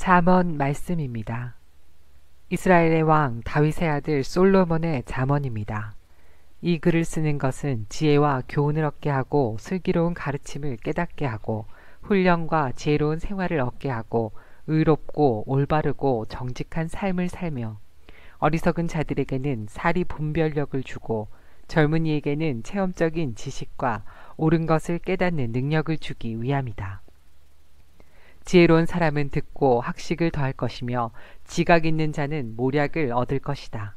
잠언 말씀입니다. 이스라엘의 왕 다윗의 아들 솔로몬의 잠언입니다. 이 글을 쓰는 것은 지혜와 교훈을 얻게 하고 슬기로운 가르침을 깨닫게 하고 훈련과 지혜로운 생활을 얻게 하고 의롭고 올바르고 정직한 삶을 살며 어리석은 자들에게는 사리 분별력을 주고 젊은이에게는 체험적인 지식과 옳은 것을 깨닫는 능력을 주기 위함이다. 지혜로운 사람은 듣고 학식을 더할 것이며 지각 있는 자는 모략을 얻을 것이다.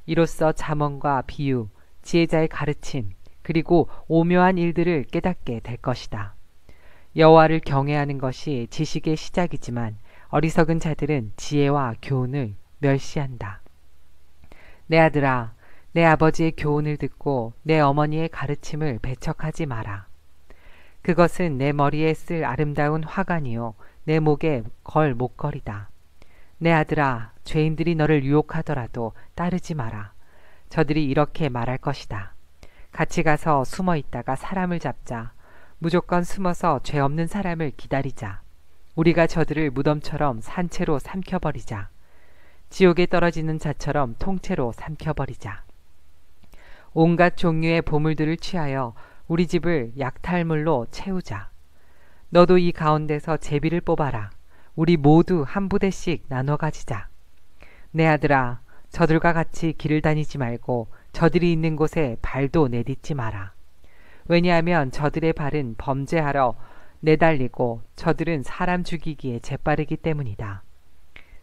이로써 잠언과 비유, 지혜자의 가르침, 그리고 오묘한 일들을 깨닫게 될 것이다. 여호와를 경외하는 것이 지식의 시작이지만 어리석은 자들은 지혜와 교훈을 멸시한다. 내 아들아, 내 아버지의 교훈을 듣고 내 어머니의 가르침을 배척하지 마라. 그것은 내 머리에 쓸 아름다운 화관이요 내 목에 걸 목걸이다. 내 아들아, 죄인들이 너를 유혹하더라도 따르지 마라. 저들이 이렇게 말할 것이다. 같이 가서 숨어 있다가 사람을 잡자. 무조건 숨어서 죄 없는 사람을 기다리자. 우리가 저들을 무덤처럼 산채로 삼켜버리자. 지옥에 떨어지는 자처럼 통째로 삼켜버리자. 온갖 종류의 보물들을 취하여 우리 집을 약탈물로 채우자. 너도 이 가운데서 제비를 뽑아라. 우리 모두 한 부대씩 나눠 가지자. 내 아들아, 저들과 같이 길을 다니지 말고 저들이 있는 곳에 발도 내딛지 마라. 왜냐하면 저들의 발은 범죄하러 내달리고 저들은 사람 죽이기에 재빠르기 때문이다.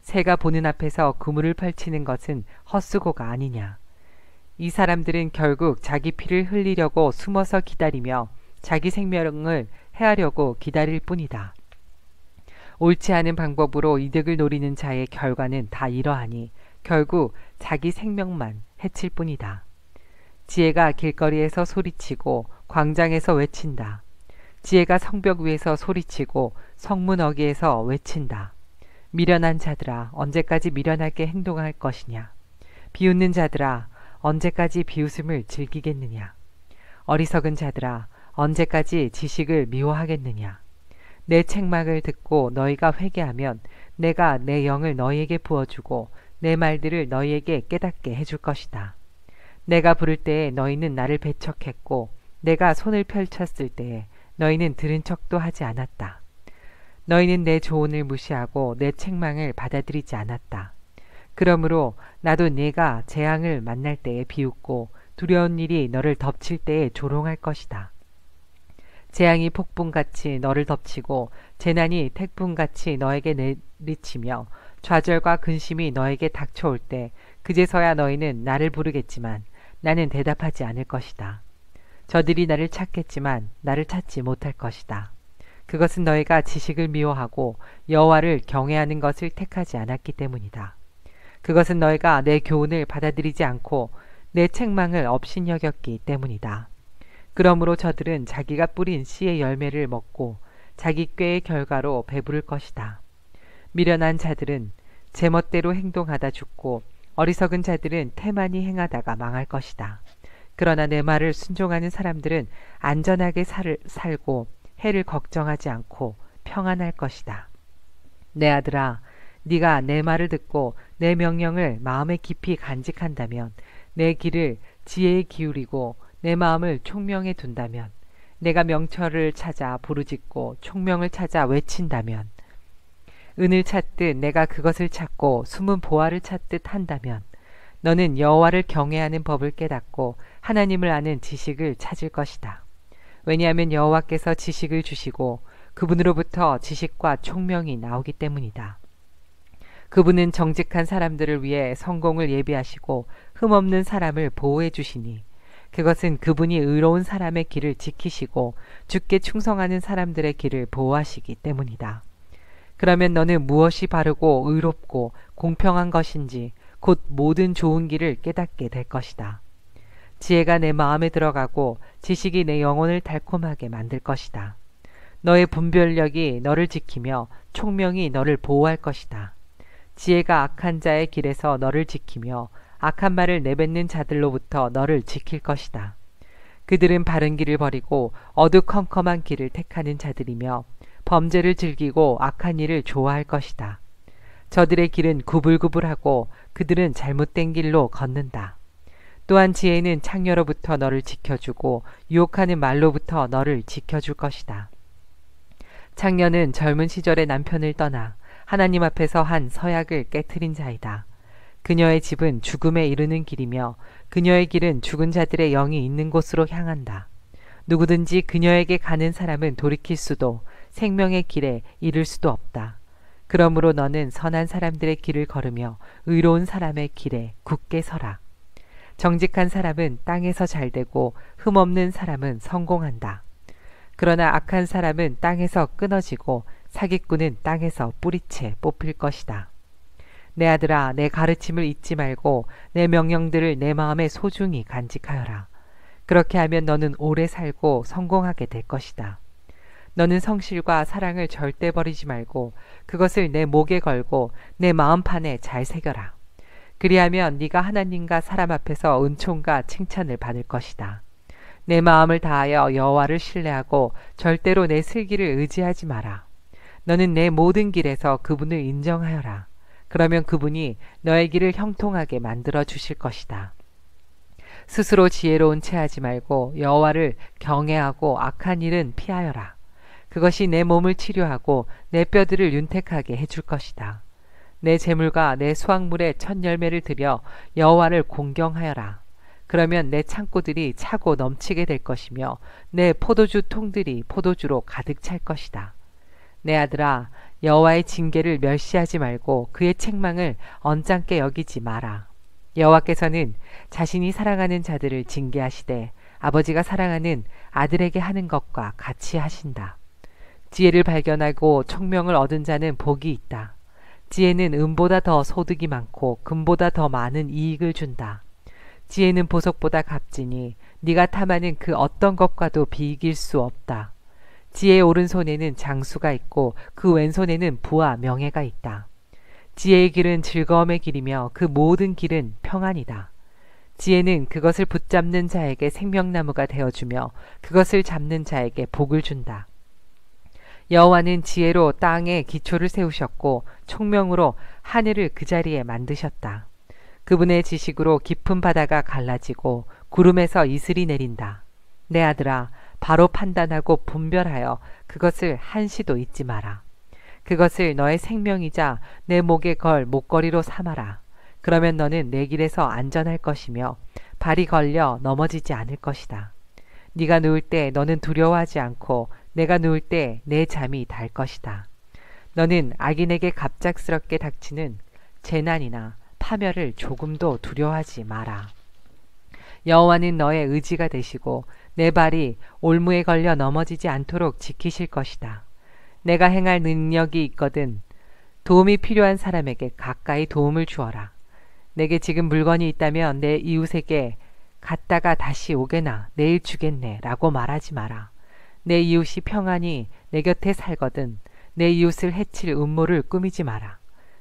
새가 보는 앞에서 그물을 펼치는 것은 헛수고가 아니냐. 이 사람들은 결국 자기 피를 흘리려고 숨어서 기다리며 자기 생명을 해하려고 기다릴 뿐이다. 옳지 않은 방법으로 이득을 노리는 자의 결과는 다 이러하니 결국 자기 생명만 해칠 뿐이다. 지혜가 길거리에서 소리치고 광장에서 외친다. 지혜가 성벽 위에서 소리치고 성문 어귀에서 외친다. 미련한 자들아, 언제까지 미련하게 행동할 것이냐. 비웃는 자들아, 언제까지 비웃음을 즐기겠느냐. 어리석은 자들아, 언제까지 지식을 미워하겠느냐. 내 책망을 듣고 너희가 회개하면 내가 내 영을 너희에게 부어주고 내 말들을 너희에게 깨닫게 해줄 것이다. 내가 부를 때에 너희는 나를 배척했고 내가 손을 펼쳤을 때에 너희는 들은 척도 하지 않았다. 너희는 내 조언을 무시하고 내 책망을 받아들이지 않았다. 그러므로 나도 네가 재앙을 만날 때에 비웃고 두려운 일이 너를 덮칠 때에 조롱할 것이다. 재앙이 폭풍같이 너를 덮치고 재난이 태풍같이 너에게 내리치며 좌절과 근심이 너에게 닥쳐올 때 그제서야 너희는 나를 부르겠지만 나는 대답하지 않을 것이다. 저들이 나를 찾겠지만 나를 찾지 못할 것이다. 그것은 너희가 지식을 미워하고 여호와를 경외하는 것을 택하지 않았기 때문이다. 그것은 너희가 내 교훈을 받아들이지 않고 내 책망을 업신여겼기 때문이다. 그러므로 저들은 자기가 뿌린 씨의 열매를 먹고 자기 꾀의 결과로 배부를 것이다. 미련한 자들은 제멋대로 행동하다 죽고 어리석은 자들은 태만히 행하다가 망할 것이다. 그러나 내 말을 순종하는 사람들은 안전하게 살고 해를 걱정하지 않고 평안할 것이다. 내 아들아, 네가 내 말을 듣고 내 명령을 마음에 깊이 간직한다면 내 길을 지혜에 기울이고 내 마음을 총명에 둔다면 내가 명철을 찾아 부르짖고 총명을 찾아 외친다면 은을 찾듯 내가 그것을 찾고 숨은 보화를 찾듯 한다면 너는 여호와를 경외하는 법을 깨닫고 하나님을 아는 지식을 찾을 것이다. 왜냐하면 여호와께서 지식을 주시고 그분으로부터 지식과 총명이 나오기 때문이다. 그분은 정직한 사람들을 위해 성공을 예비하시고 흠없는 사람을 보호해 주시니 그것은 그분이 의로운 사람의 길을 지키시고 주께 충성하는 사람들의 길을 보호하시기 때문이다. 그러면 너는 무엇이 바르고 의롭고 공평한 것인지 곧 모든 좋은 길을 깨닫게 될 것이다. 지혜가 내 마음에 들어가고 지식이 내 영혼을 달콤하게 만들 것이다. 너의 분별력이 너를 지키며 총명이 너를 보호할 것이다. 지혜가 악한 자의 길에서 너를 지키며 악한 말을 내뱉는 자들로부터 너를 지킬 것이다. 그들은 바른 길을 버리고 어두컴컴한 길을 택하는 자들이며 범죄를 즐기고 악한 일을 좋아할 것이다. 저들의 길은 구불구불하고 그들은 잘못된 길로 걷는다. 또한 지혜는 창녀로부터 너를 지켜주고 유혹하는 말로부터 너를 지켜줄 것이다. 창녀는 젊은 시절에 남편을 떠나 하나님 앞에서 한 서약을 깨트린 자이다. 그녀의 집은 죽음에 이르는 길이며 그녀의 길은 죽은 자들의 영이 있는 곳으로 향한다. 누구든지 그녀에게 가는 사람은 돌이킬 수도 생명의 길에 이를 수도 없다. 그러므로 너는 선한 사람들의 길을 걸으며 의로운 사람의 길에 굳게 서라. 정직한 사람은 땅에서 잘되고 흠없는 사람은 성공한다. 그러나 악한 사람은 땅에서 끊어지고 사기꾼은 땅에서 뿌리채 뽑힐 것이다. 내 아들아, 내 가르침을 잊지 말고 내 명령들을 내 마음에 소중히 간직하여라. 그렇게 하면 너는 오래 살고 성공하게 될 것이다. 너는 성실과 사랑을 절대 버리지 말고 그것을 내 목에 걸고 내 마음판에 잘 새겨라. 그리하면 네가 하나님과 사람 앞에서 은총과 칭찬을 받을 것이다. 내 마음을 다하여 여호와를 신뢰하고 절대로 내 슬기를 의지하지 마라. 너는 내 모든 길에서 그분을 인정하여라. 그러면 그분이 너의 길을 형통하게 만들어 주실 것이다. 스스로 지혜로운 채 하지 말고 여호와를 경외하고 악한 일은 피하여라. 그것이 내 몸을 치료하고 내 뼈들을 윤택하게 해줄 것이다. 내 재물과 내 수확물의 첫 열매를 들여 여호와를 공경하여라. 그러면 내 창고들이 차고 넘치게 될 것이며 내 포도주 통들이 포도주로 가득 찰 것이다. 내 아들아, 여호와의 징계를 멸시하지 말고 그의 책망을 언짢게 여기지 마라. 여호와께서는 자신이 사랑하는 자들을 징계하시되 아버지가 사랑하는 아들에게 하는 것과 같이 하신다. 지혜를 발견하고 총명을 얻은 자는 복이 있다. 지혜는 은보다 더 소득이 많고 금보다 더 많은 이익을 준다. 지혜는 보석보다 값지니 네가 탐하는 그 어떤 것과도 비이길 수 없다. 지혜의 오른손에는 장수가 있고 그 왼손에는 부와 명예가 있다. 지혜의 길은 즐거움의 길이며 그 모든 길은 평안이다. 지혜는 그것을 붙잡는 자에게 생명나무가 되어주며 그것을 잡는 자에게 복을 준다. 여호와는 지혜로 땅에 기초를 세우셨고 총명으로 하늘을 그 자리에 만드셨다. 그분의 지식으로 깊은 바다가 갈라지고 구름에서 이슬이 내린다. 내 아들아, 바로 판단하고 분별하여 그것을 한시도 잊지 마라. 그것을 너의 생명이자 내 목에 걸 목걸이로 삼아라. 그러면 너는 내 길에서 안전할 것이며 발이 걸려 넘어지지 않을 것이다. 네가 누울 때 너는 두려워하지 않고 내가 누울 때 내 잠이 달 것이다. 너는 악인에게 갑작스럽게 닥치는 재난이나 파멸을 조금도 두려워하지 마라. 여호와는 너의 의지가 되시고 내 발이 올무에 걸려 넘어지지 않도록 지키실 것이다. 내가 행할 능력이 있거든 도움이 필요한 사람에게 가까이 도움을 주어라. 내게 지금 물건이 있다면 내 이웃에게 갔다가 다시 오게나 내일 주겠네 라고 말하지 마라. 내 이웃이 평안히 내 곁에 살거든 내 이웃을 해칠 음모를 꾸미지 마라.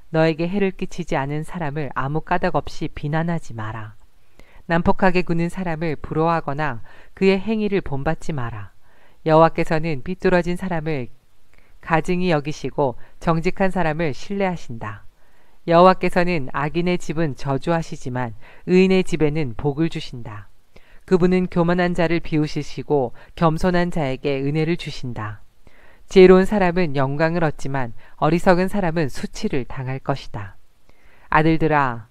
너에게 해를 끼치지 않은 사람을 아무 까닭 없이 비난하지 마라. 난폭하게 구는 사람을 부러워하거나 그의 행위를 본받지 마라. 여호와께서는 삐뚤어진 사람을 가증히 여기시고 정직한 사람을 신뢰하신다. 여호와께서는 악인의 집은 저주하시지만 의인의 집에는 복을 주신다. 그분은 교만한 자를 비우시시고 겸손한 자에게 은혜를 주신다. 지혜로운 사람은 영광을 얻지만 어리석은 사람은 수치를 당할 것이다. 아들들아,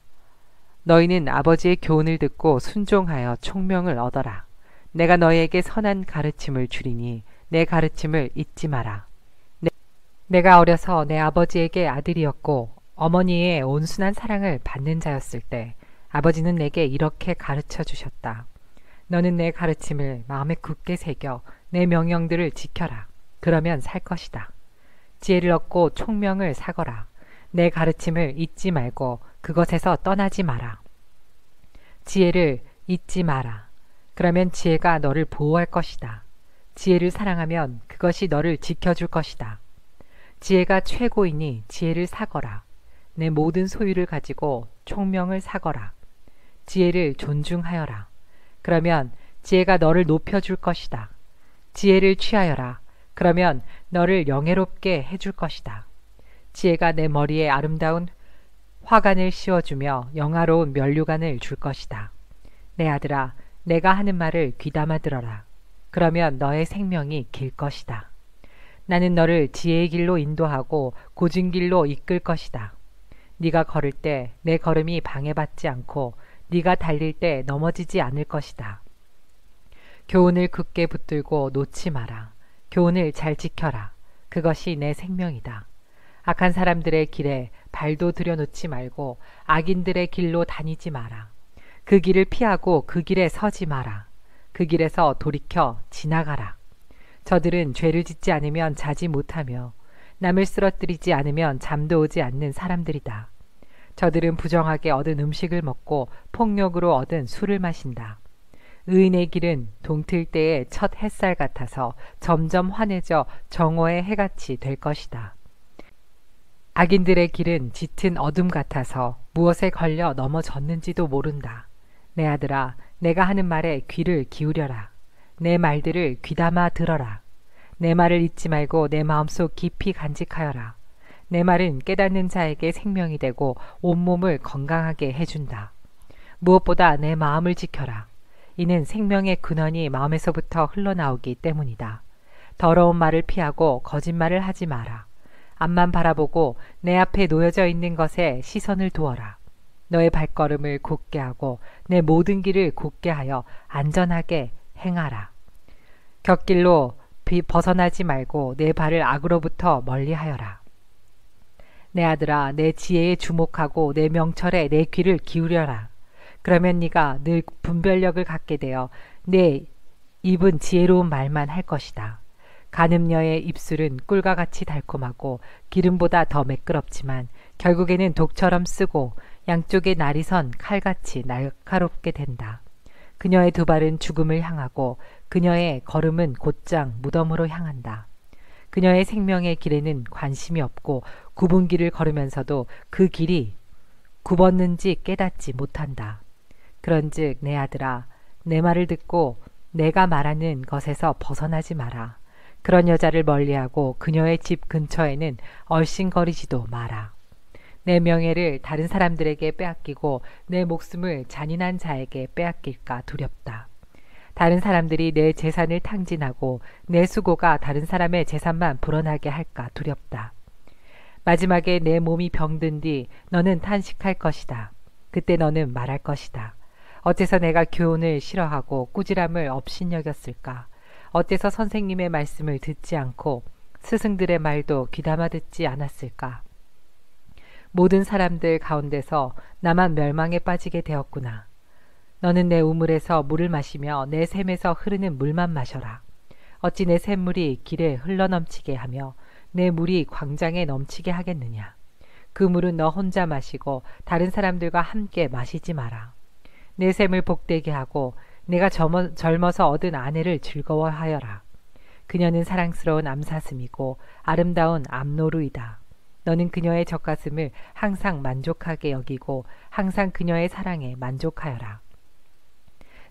너희는 아버지의 교훈을 듣고 순종하여 총명을 얻어라. 내가 너희에게 선한 가르침을 주리니 내 가르침을 잊지 마라. 내가 어려서 내 아버지에게 아들이었고 어머니의 온순한 사랑을 받는 자였을 때 아버지는 내게 이렇게 가르쳐 주셨다. 너는 내 가르침을 마음에 굳게 새겨 내 명령들을 지켜라. 그러면 살 것이다. 지혜를 얻고 총명을 사거라. 내 가르침을 잊지 말고 그것에서 떠나지 마라. 지혜를 잊지 마라. 그러면 지혜가 너를 보호할 것이다. 지혜를 사랑하면 그것이 너를 지켜줄 것이다. 지혜가 최고이니 지혜를 사거라. 내 모든 소유를 가지고 총명을 사거라. 지혜를 존중하여라. 그러면 지혜가 너를 높여줄 것이다. 지혜를 취하여라. 그러면 너를 영예롭게 해줄 것이다. 지혜가 내 머리에 아름다운 화관을 씌워주며 영화로운 면류관을 줄 것이다. 내 아들아, 내가 하는 말을 귀담아 들어라. 그러면 너의 생명이 길 것이다. 나는 너를 지혜의 길로 인도하고 고진 길로 이끌 것이다. 네가 걸을 때 내 걸음이 방해받지 않고 네가 달릴 때 넘어지지 않을 것이다. 교훈을 굳게 붙들고 놓지 마라. 교훈을 잘 지켜라. 그것이 내 생명이다. 악한 사람들의 길에 발도 들여놓지 말고 악인들의 길로 다니지 마라. 그 길을 피하고 그 길에 서지 마라. 그 길에서 돌이켜 지나가라. 저들은 죄를 짓지 않으면 자지 못하며 남을 쓰러뜨리지 않으면 잠도 오지 않는 사람들이다. 저들은 부정하게 얻은 음식을 먹고 폭력으로 얻은 술을 마신다. 의인의 길은 동틀 때의 첫 햇살 같아서 점점 환해져 정오의 해같이 될 것이다. 악인들의 길은 짙은 어둠 같아서 무엇에 걸려 넘어졌는지도 모른다. 내 아들아, 내가 하는 말에 귀를 기울여라. 내 말들을 귀담아 들어라. 내 말을 잊지 말고 내 마음속 깊이 간직하여라. 내 말은 깨닫는 자에게 생명이 되고 온몸을 건강하게 해준다. 무엇보다 내 마음을 지켜라. 이는 생명의 근원이 마음에서부터 흘러나오기 때문이다. 더러운 말을 피하고 거짓말을 하지 마라. 앞만 바라보고 내 앞에 놓여져 있는 것에 시선을 두어라. 너의 발걸음을 곧게 하고 내 모든 길을 곧게 하여 안전하게 행하라. 곁길로 벗어나지 말고 내 발을 악으로부터 멀리하여라. 내 아들아, 내 지혜에 주목하고 내 명철에 내 귀를 기울여라. 그러면 네가 늘 분별력을 갖게 되어 내 입은 지혜로운 말만 할 것이다. 간음녀의 입술은 꿀과 같이 달콤하고 기름보다 더 매끄럽지만 결국에는 독처럼 쓰고 양쪽에 날이 선 칼같이 날카롭게 된다. 그녀의 두 발은 죽음을 향하고 그녀의 걸음은 곧장 무덤으로 향한다. 그녀의 생명의 길에는 관심이 없고 굽은 길을 걸으면서도 그 길이 굽었는지 깨닫지 못한다. 그런즉 내 아들아, 내 말을 듣고 내가 말하는 것에서 벗어나지 마라. 그런 여자를 멀리하고 그녀의 집 근처에는 얼씬거리지도 마라. 내 명예를 다른 사람들에게 빼앗기고 내 목숨을 잔인한 자에게 빼앗길까 두렵다. 다른 사람들이 내 재산을 탕진하고 내 수고가 다른 사람의 재산만 불어나게 할까 두렵다. 마지막에 내 몸이 병든 뒤 너는 탄식할 것이다. 그때 너는 말할 것이다. 어째서 내가 교훈을 싫어하고 꾸지람을 업신여겼을까? 어째서 선생님의 말씀을 듣지 않고 스승들의 말도 귀담아 듣지 않았을까? 모든 사람들 가운데서 나만 멸망에 빠지게 되었구나. 너는 내 우물에서 물을 마시며 내 샘에서 흐르는 물만 마셔라. 어찌 내 샘물이 길에 흘러넘치게 하며 내 물이 광장에 넘치게 하겠느냐. 그 물은 너 혼자 마시고 다른 사람들과 함께 마시지 마라. 내 샘을 복되게 하고 내가 젊어서 얻은 아내를 즐거워하여라. 그녀는 사랑스러운 암사슴이고 아름다운 암노루이다. 너는 그녀의 젖가슴을 항상 만족하게 여기고 항상 그녀의 사랑에 만족하여라.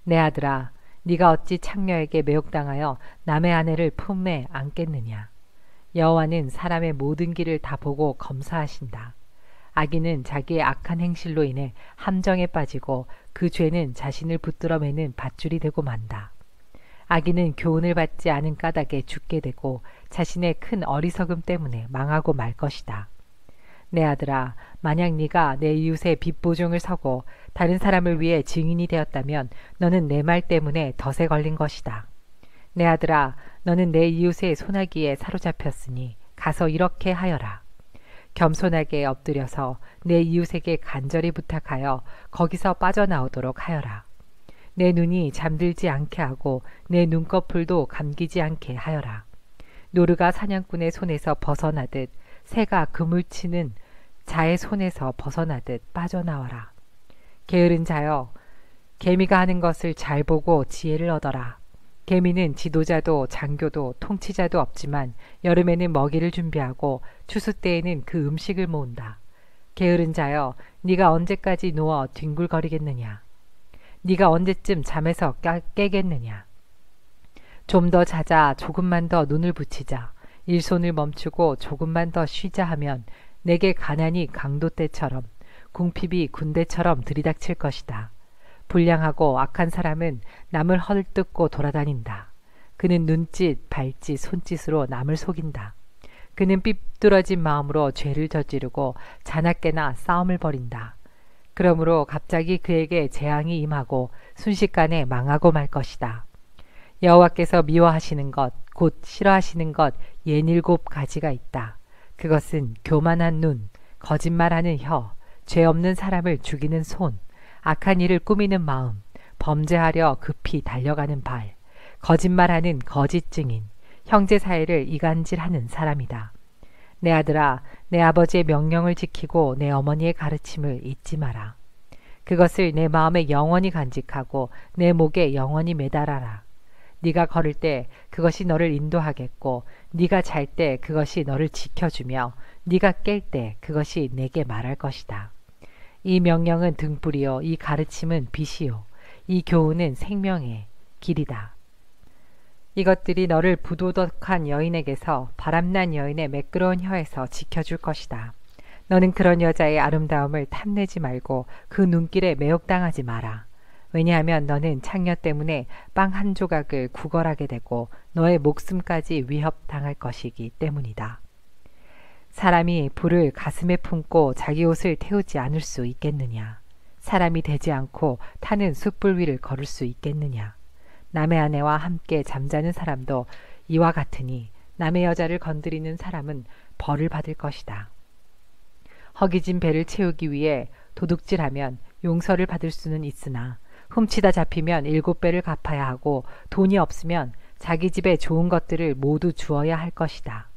내 아들아, 네가 어찌 창녀에게 매혹당하여 남의 아내를 품에 안겠느냐. 여호와는 사람의 모든 길을 다 보고 검사하신다. 악인은 자기의 악한 행실로 인해 함정에 빠지고 그 죄는 자신을 붙들어 매는 밧줄이 되고 만다. 악인은 교훈을 받지 않은 까닭에 죽게 되고 자신의 큰 어리석음 때문에 망하고 말 것이다. 내 아들아, 만약 네가 내 이웃의 빚보증을 서고 다른 사람을 위해 증인이 되었다면 너는 내 말 때문에 덫에 걸린 것이다. 내 아들아, 너는 내 이웃의 소나기에 사로잡혔으니 가서 이렇게 하여라. 겸손하게 엎드려서 내 이웃에게 간절히 부탁하여 거기서 빠져나오도록 하여라. 내 눈이 잠들지 않게 하고 내 눈꺼풀도 감기지 않게 하여라. 노루가 사냥꾼의 손에서 벗어나듯 새가 그물 치는 자의 손에서 벗어나듯 빠져나와라. 게으른 자여, 개미가 하는 것을 잘 보고 지혜를 얻어라. 개미는 지도자도 장교도 통치자도 없지만 여름에는 먹이를 준비하고 추수 때에는 그 음식을 모은다. 게으른 자여, 네가 언제까지 누워 뒹굴거리겠느냐. 네가 언제쯤 잠에서 깨겠느냐. 좀 더 자자. 조금만 더 눈을 붙이자. 일손을 멈추고 조금만 더 쉬자 하면 내게 가난이 강도 때처럼 궁핍이 군대처럼 들이닥칠 것이다. 불량하고 악한 사람은 남을 헐뜯고 돌아다닌다. 그는 눈짓, 발짓, 손짓으로 남을 속인다. 그는 삐뚤어진 마음으로 죄를 저지르고 자나깨나 싸움을 벌인다. 그러므로 갑자기 그에게 재앙이 임하고 순식간에 망하고 말 것이다. 여호와께서 미워하시는 것, 곧 싫어하시는 것 67가지가 있다. 그것은 교만한 눈, 거짓말하는 혀, 죄 없는 사람을 죽이는 손, 악한 일을 꾸미는 마음, 범죄하려 급히 달려가는 발, 거짓말하는 거짓 증인, 형제 사이를 이간질하는 사람이다. 내 아들아, 내 아버지의 명령을 지키고 내 어머니의 가르침을 잊지 마라. 그것을 내 마음에 영원히 간직하고 내 목에 영원히 매달아라. 네가 걸을 때 그것이 너를 인도하겠고 네가 잘 때 그것이 너를 지켜주며 네가 깰 때 그것이 내게 말할 것이다. 이 명령은 등불이요 이 가르침은 빛이요 이 교훈은 생명의 길이다. 이것들이 너를 부도덕한 여인에게서 바람난 여인의 매끄러운 혀에서 지켜줄 것이다. 너는 그런 여자의 아름다움을 탐내지 말고 그 눈길에 매혹당하지 마라. 왜냐하면 너는 창녀 때문에 빵 한 조각을 구걸하게 되고 너의 목숨까지 위협당할 것이기 때문이다. 사람이 불을 가슴에 품고 자기 옷을 태우지 않을 수 있겠느냐? 사람이 되지 않고 타는 숯불 위를 걸을 수 있겠느냐? 남의 아내와 함께 잠자는 사람도 이와 같으니 남의 여자를 건드리는 사람은 벌을 받을 것이다. 허기진 배를 채우기 위해 도둑질하면 용서를 받을 수는 있으나 훔치다 잡히면 7배를 갚아야 하고 돈이 없으면 자기 집에 좋은 것들을 모두 주어야 할 것이다.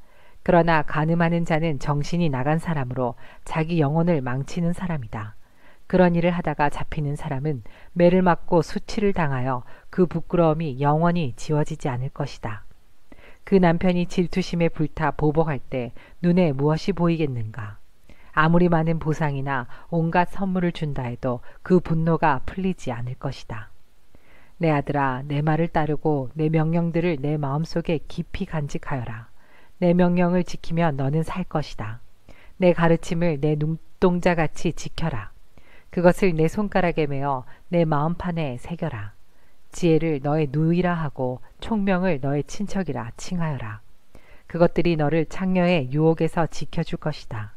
그러나 간음하는 자는 정신이 나간 사람으로 자기 영혼을 망치는 사람이다. 그런 일을 하다가 잡히는 사람은 매를 맞고 수치를 당하여 그 부끄러움이 영원히 지워지지 않을 것이다. 그 남편이 질투심에 불타 보복할 때 눈에 무엇이 보이겠는가? 아무리 많은 보상이나 온갖 선물을 준다 해도 그 분노가 풀리지 않을 것이다. 내 아들아, 내 말을 따르고 내 명령들을 내 마음속에 깊이 간직하여라. 내 명령을 지키면 너는 살 것이다. 내 가르침을 내 눈동자같이 지켜라. 그것을 내 손가락에 메어 내 마음판에 새겨라. 지혜를 너의 누이라 하고 총명을 너의 친척이라 칭하여라. 그것들이 너를 창녀의 유혹에서 지켜줄 것이다.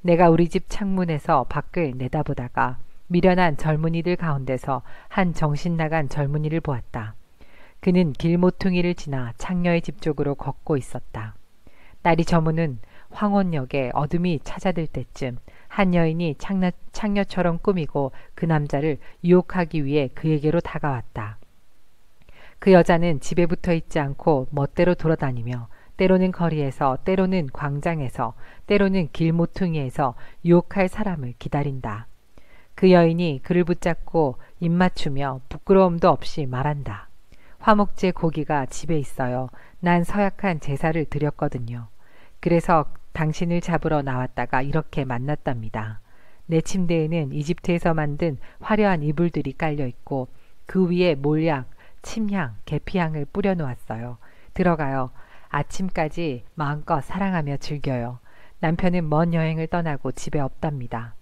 내가 우리 집 창문에서 밖을 내다보다가 미련한 젊은이들 가운데서 한 정신 나간 젊은이를 보았다. 그는 길 모퉁이를 지나 창녀의 집 쪽으로 걷고 있었다. 날이 저무는 황혼역에 어둠이 찾아들 때쯤 한 여인이 창녀처럼 꾸미고 그 남자를 유혹하기 위해 그에게로 다가왔다. 그 여자는 집에 붙어 있지 않고 멋대로 돌아다니며 때로는 거리에서, 때로는 광장에서, 때로는 길 모퉁이에서 유혹할 사람을 기다린다. 그 여인이 그를 붙잡고 입맞추며 부끄러움도 없이 말한다. 화목제 고기가 집에 있어요. 난 서약한 제사를 드렸거든요. 그래서 당신을 잡으러 나왔다가 이렇게 만났답니다. 내 침대에는 이집트에서 만든 화려한 이불들이 깔려 있고 그 위에 몰약, 침향, 계피향을 뿌려 놓았어요. 들어가요. 아침까지 마음껏 사랑하며 즐겨요. 남편은 먼 여행을 떠나고 집에 없답니다.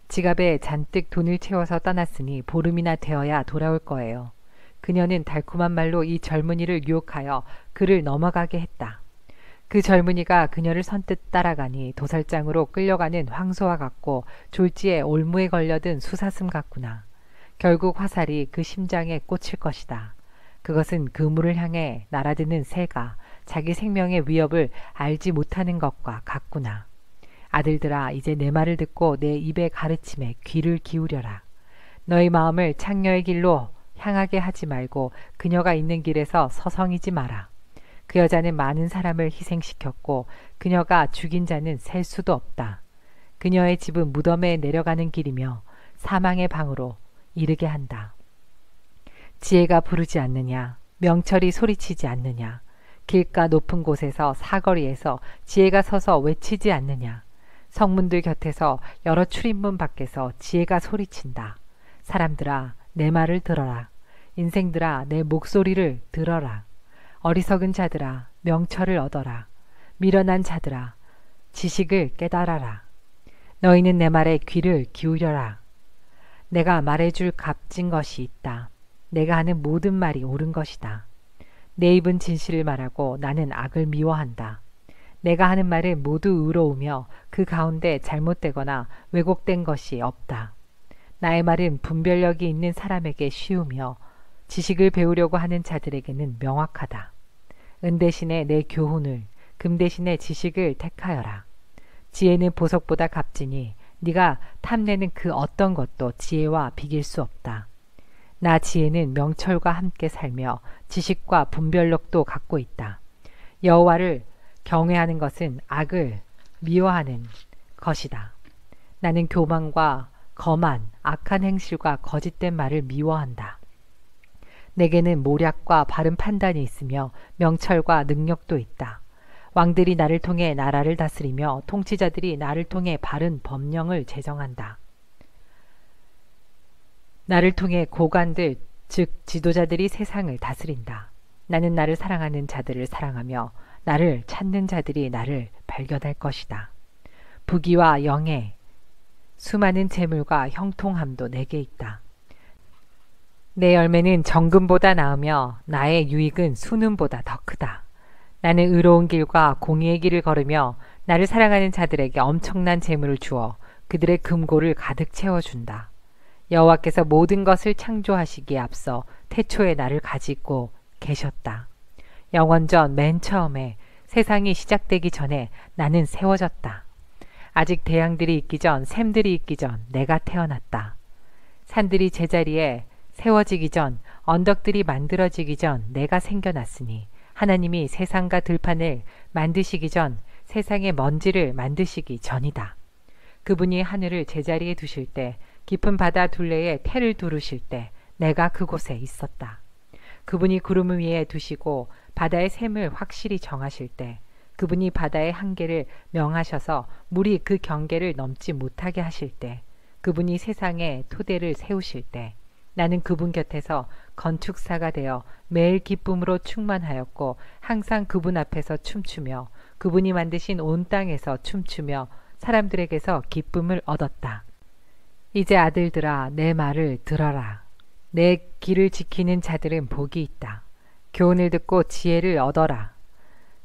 지갑에 잔뜩 돈을 채워서 떠났으니 보름이나 되어야 돌아올 거예요. 그녀는 달콤한 말로 이 젊은이를 유혹하여 그를 넘어가게 했다. 그 젊은이가 그녀를 선뜻 따라가니 도살장으로 끌려가는 황소와 같고 졸지에 올무에 걸려든 수사슴 같구나. 결국 화살이 그 심장에 꽂힐 것이다. 그것은 그물을 향해 날아드는 새가 자기 생명의 위협을 알지 못하는 것과 같구나. 아들들아, 이제 내 말을 듣고 내 입의 가르침에 귀를 기울여라. 너희 마음을 창녀의 길로 향하게 하지 말고 그녀가 있는 길에서 서성이지 마라. 그 여자는 많은 사람을 희생시켰고 그녀가 죽인 자는 셀 수도 없다. 그녀의 집은 무덤에 내려가는 길이며 사망의 방으로 이르게 한다. 지혜가 부르지 않느냐? 명철이 소리치지 않느냐? 길가 높은 곳에서 사거리에서 지혜가 서서 외치지 않느냐? 성문들 곁에서 여러 출입문 밖에서 지혜가 소리친다. 사람들아, 내 말을 들어라. 인생들아, 내 목소리를 들어라. 어리석은 자들아, 명철을 얻어라. 미련한 자들아, 지식을 깨달아라. 너희는 내 말에 귀를 기울여라. 내가 말해줄 값진 것이 있다. 내가 하는 모든 말이 옳은 것이다. 내 입은 진실을 말하고 나는 악을 미워한다. 내가 하는 말은 모두 의로우며 그 가운데 잘못되거나 왜곡된 것이 없다. 나의 말은 분별력이 있는 사람에게 쉬우며 지식을 배우려고 하는 자들에게는 명확하다. 은 대신에 내 교훈을, 금 대신에 지식을 택하여라. 지혜는 보석보다 값지니 네가 탐내는 그 어떤 것도 지혜와 비길 수 없다. 나 지혜는 명철과 함께 살며 지식과 분별력도 갖고 있다. 여호와를 경외하는 것은 악을 미워하는 것이다. 나는 교만과 거만, 악한 행실과 거짓된 말을 미워한다. 내게는 모략과 바른 판단이 있으며 명철과 능력도 있다. 왕들이 나를 통해 나라를 다스리며 통치자들이 나를 통해 바른 법령을 제정한다. 나를 통해 고관들, 즉 지도자들이 세상을 다스린다. 나는 나를 사랑하는 자들을 사랑하며 나를 찾는 자들이 나를 발견할 것이다. 부귀와 영예, 수많은 재물과 형통함도 내게 있다. 내 열매는 정금보다 나으며 나의 유익은 순음보다 더 크다. 나는 의로운 길과 공의의 길을 걸으며 나를 사랑하는 자들에게 엄청난 재물을 주어 그들의 금고를 가득 채워준다. 여호와께서 모든 것을 창조하시기에 앞서 태초에 나를 가지고 계셨다. 영원전 맨 처음에 세상이 시작되기 전에 나는 세워졌다. 아직 대양들이 있기 전, 샘들이 있기 전 내가 태어났다. 산들이 제자리에 세워지기 전, 언덕들이 만들어지기 전 내가 생겨났으니 하나님이 세상과 들판을 만드시기 전 세상의 먼지를 만드시기 전이다. 그분이 하늘을 제자리에 두실 때, 깊은 바다 둘레에 태를 두르실 때 내가 그곳에 있었다. 그분이 구름 위에 두시고 바다의 샘을 확실히 정하실 때, 그분이 바다의 한계를 명하셔서 물이 그 경계를 넘지 못하게 하실 때, 그분이 세상의 토대를 세우실 때 나는 그분 곁에서 건축사가 되어 매일 기쁨으로 충만하였고 항상 그분 앞에서 춤추며 그분이 만드신 온 땅에서 춤추며 사람들에게서 기쁨을 얻었다. 이제 아들들아, 내 말을 들어라. 내 길을 지키는 자들은 복이 있다. 교훈을 듣고 지혜를 얻어라.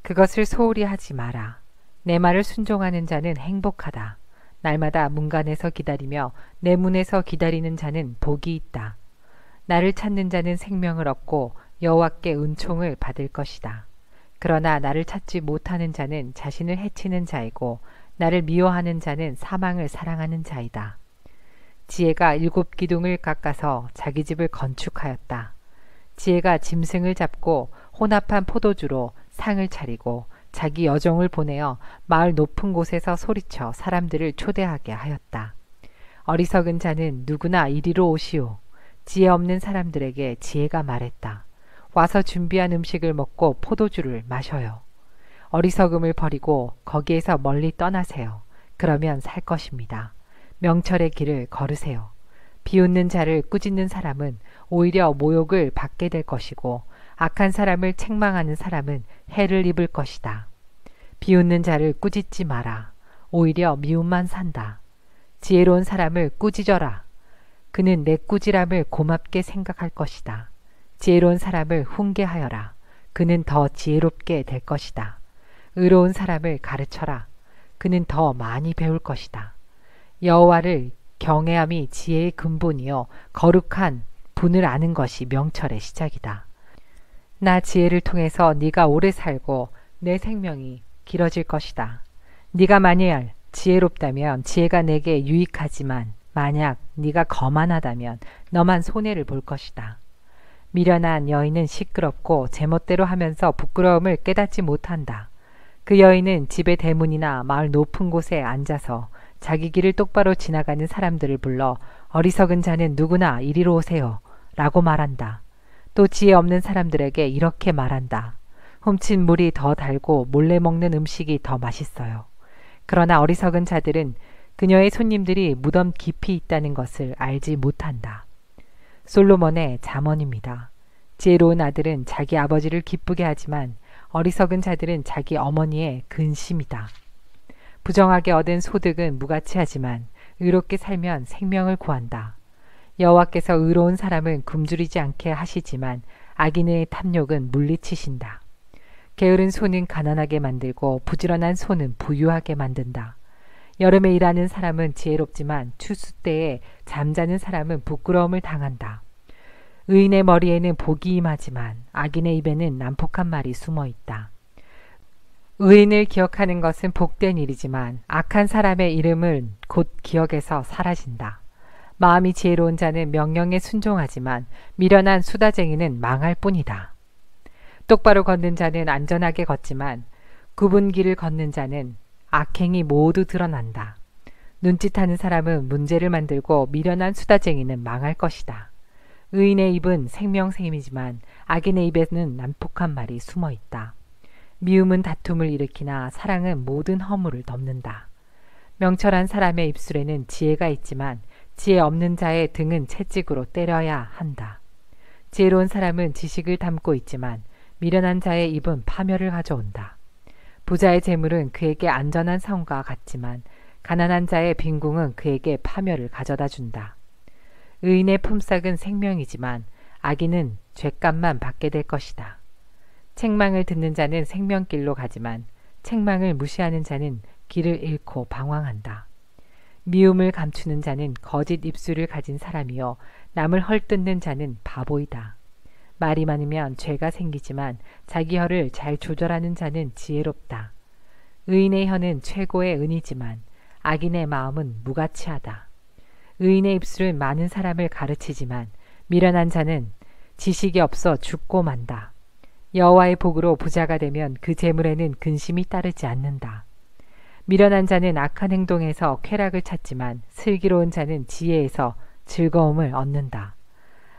그것을 소홀히 하지 마라. 내 말을 순종하는 자는 행복하다. 날마다 문간에서 기다리며 내 문에서 기다리는 자는 복이 있다. 나를 찾는 자는 생명을 얻고 여호와께 은총을 받을 것이다. 그러나 나를 찾지 못하는 자는 자신을 해치는 자이고 나를 미워하는 자는 사망을 사랑하는 자이다. 지혜가 7 기둥을 깎아서 자기 집을 건축하였다. 지혜가 짐승을 잡고 혼합한 포도주로 상을 차리고 자기 여종을 보내어 마을 높은 곳에서 소리쳐 사람들을 초대하게 하였다. 어리석은 자는 누구나 이리로 오시오. 지혜 없는 사람들에게 지혜가 말했다. 와서 준비한 음식을 먹고 포도주를 마셔요. 어리석음을 버리고 거기에서 멀리 떠나세요. 그러면 살 것입니다. 명철의 길을 걸으세요. 비웃는 자를 꾸짖는 사람은 오히려 모욕을 받게 될 것이고 악한 사람을 책망하는 사람은 해를 입을 것이다. 비웃는 자를 꾸짖지 마라. 오히려 미움만 산다. 지혜로운 사람을 꾸짖어라. 그는 내 꾸지람을 고맙게 생각할 것이다. 지혜로운 사람을 훈계하여라. 그는 더 지혜롭게 될 것이다. 의로운 사람을 가르쳐라. 그는 더 많이 배울 것이다. 여호와를 경외함이 지혜의 근본이요 거룩한 분을 아는 것이 명철의 시작이다. 나 지혜를 통해서 네가 오래 살고 내 생명이 길어질 것이다. 네가 만일 지혜롭다면 지혜가 내게 유익하지만 만약 네가 거만하다면 너만 손해를 볼 것이다. 미련한 여인은 시끄럽고 제멋대로 하면서 부끄러움을 깨닫지 못한다. 그 여인은 집의 대문이나 마을 높은 곳에 앉아서 자기 길을 똑바로 지나가는 사람들을 불러 어리석은 자는 누구나 이리로 오세요 라고 말한다. 또 지혜 없는 사람들에게 이렇게 말한다. 훔친 물이 더 달고 몰래 먹는 음식이 더 맛있어요. 그러나 어리석은 자들은 그녀의 손님들이 무덤 깊이 있다는 것을 알지 못한다. 솔로몬의 잠언입니다. 지혜로운 아들은 자기 아버지를 기쁘게 하지만 어리석은 자들은 자기 어머니의 근심이다. 부정하게 얻은 소득은 무가치하지만 의롭게 살면 생명을 구한다. 여호와께서 의로운 사람은 굶주리지 않게 하시지만 악인의 탐욕은 물리치신다. 게으른 손은 가난하게 만들고 부지런한 손은 부유하게 만든다. 여름에 일하는 사람은 지혜롭지만 추수 때에 잠자는 사람은 부끄러움을 당한다. 의인의 머리에는 복이 임하지만 악인의 입에는 난폭한 말이 숨어 있다. 의인을 기억하는 것은 복된 일이지만 악한 사람의 이름은 곧 기억에서 사라진다. 마음이 지혜로운 자는 명령에 순종하지만 미련한 수다쟁이는 망할 뿐이다. 똑바로 걷는 자는 안전하게 걷지만 굽은 길을 걷는 자는 악행이 모두 드러난다. 눈짓하는 사람은 문제를 만들고 미련한 수다쟁이는 망할 것이다. 의인의 입은 생명샘이지만 악인의 입에는 난폭한 말이 숨어 있다. 미움은 다툼을 일으키나 사랑은 모든 허물을 덮는다. 명철한 사람의 입술에는 지혜가 있지만 지혜 없는 자의 등은 채찍으로 때려야 한다. 지혜로운 사람은 지식을 담고 있지만 미련한 자의 입은 파멸을 가져온다. 부자의 재물은 그에게 안전한 성과 같지만 가난한 자의 빈궁은 그에게 파멸을 가져다 준다. 의인의 품삯은 생명이지만 악인은 죗값만 받게 될 것이다. 책망을 듣는 자는 생명길로 가지만 책망을 무시하는 자는 길을 잃고 방황한다. 미움을 감추는 자는 거짓 입술을 가진 사람이요 남을 헐뜯는 자는 바보이다. 말이 많으면 죄가 생기지만 자기 혀를 잘 조절하는 자는 지혜롭다. 의인의 혀는 최고의 은이지만 악인의 마음은 무가치하다. 의인의 입술은 많은 사람을 가르치지만 미련한 자는 지식이 없어 죽고 만다. 여호와의 복으로 부자가 되면 그 재물에는 근심이 따르지 않는다. 미련한 자는 악한 행동에서 쾌락을 찾지만 슬기로운 자는 지혜에서 즐거움을 얻는다.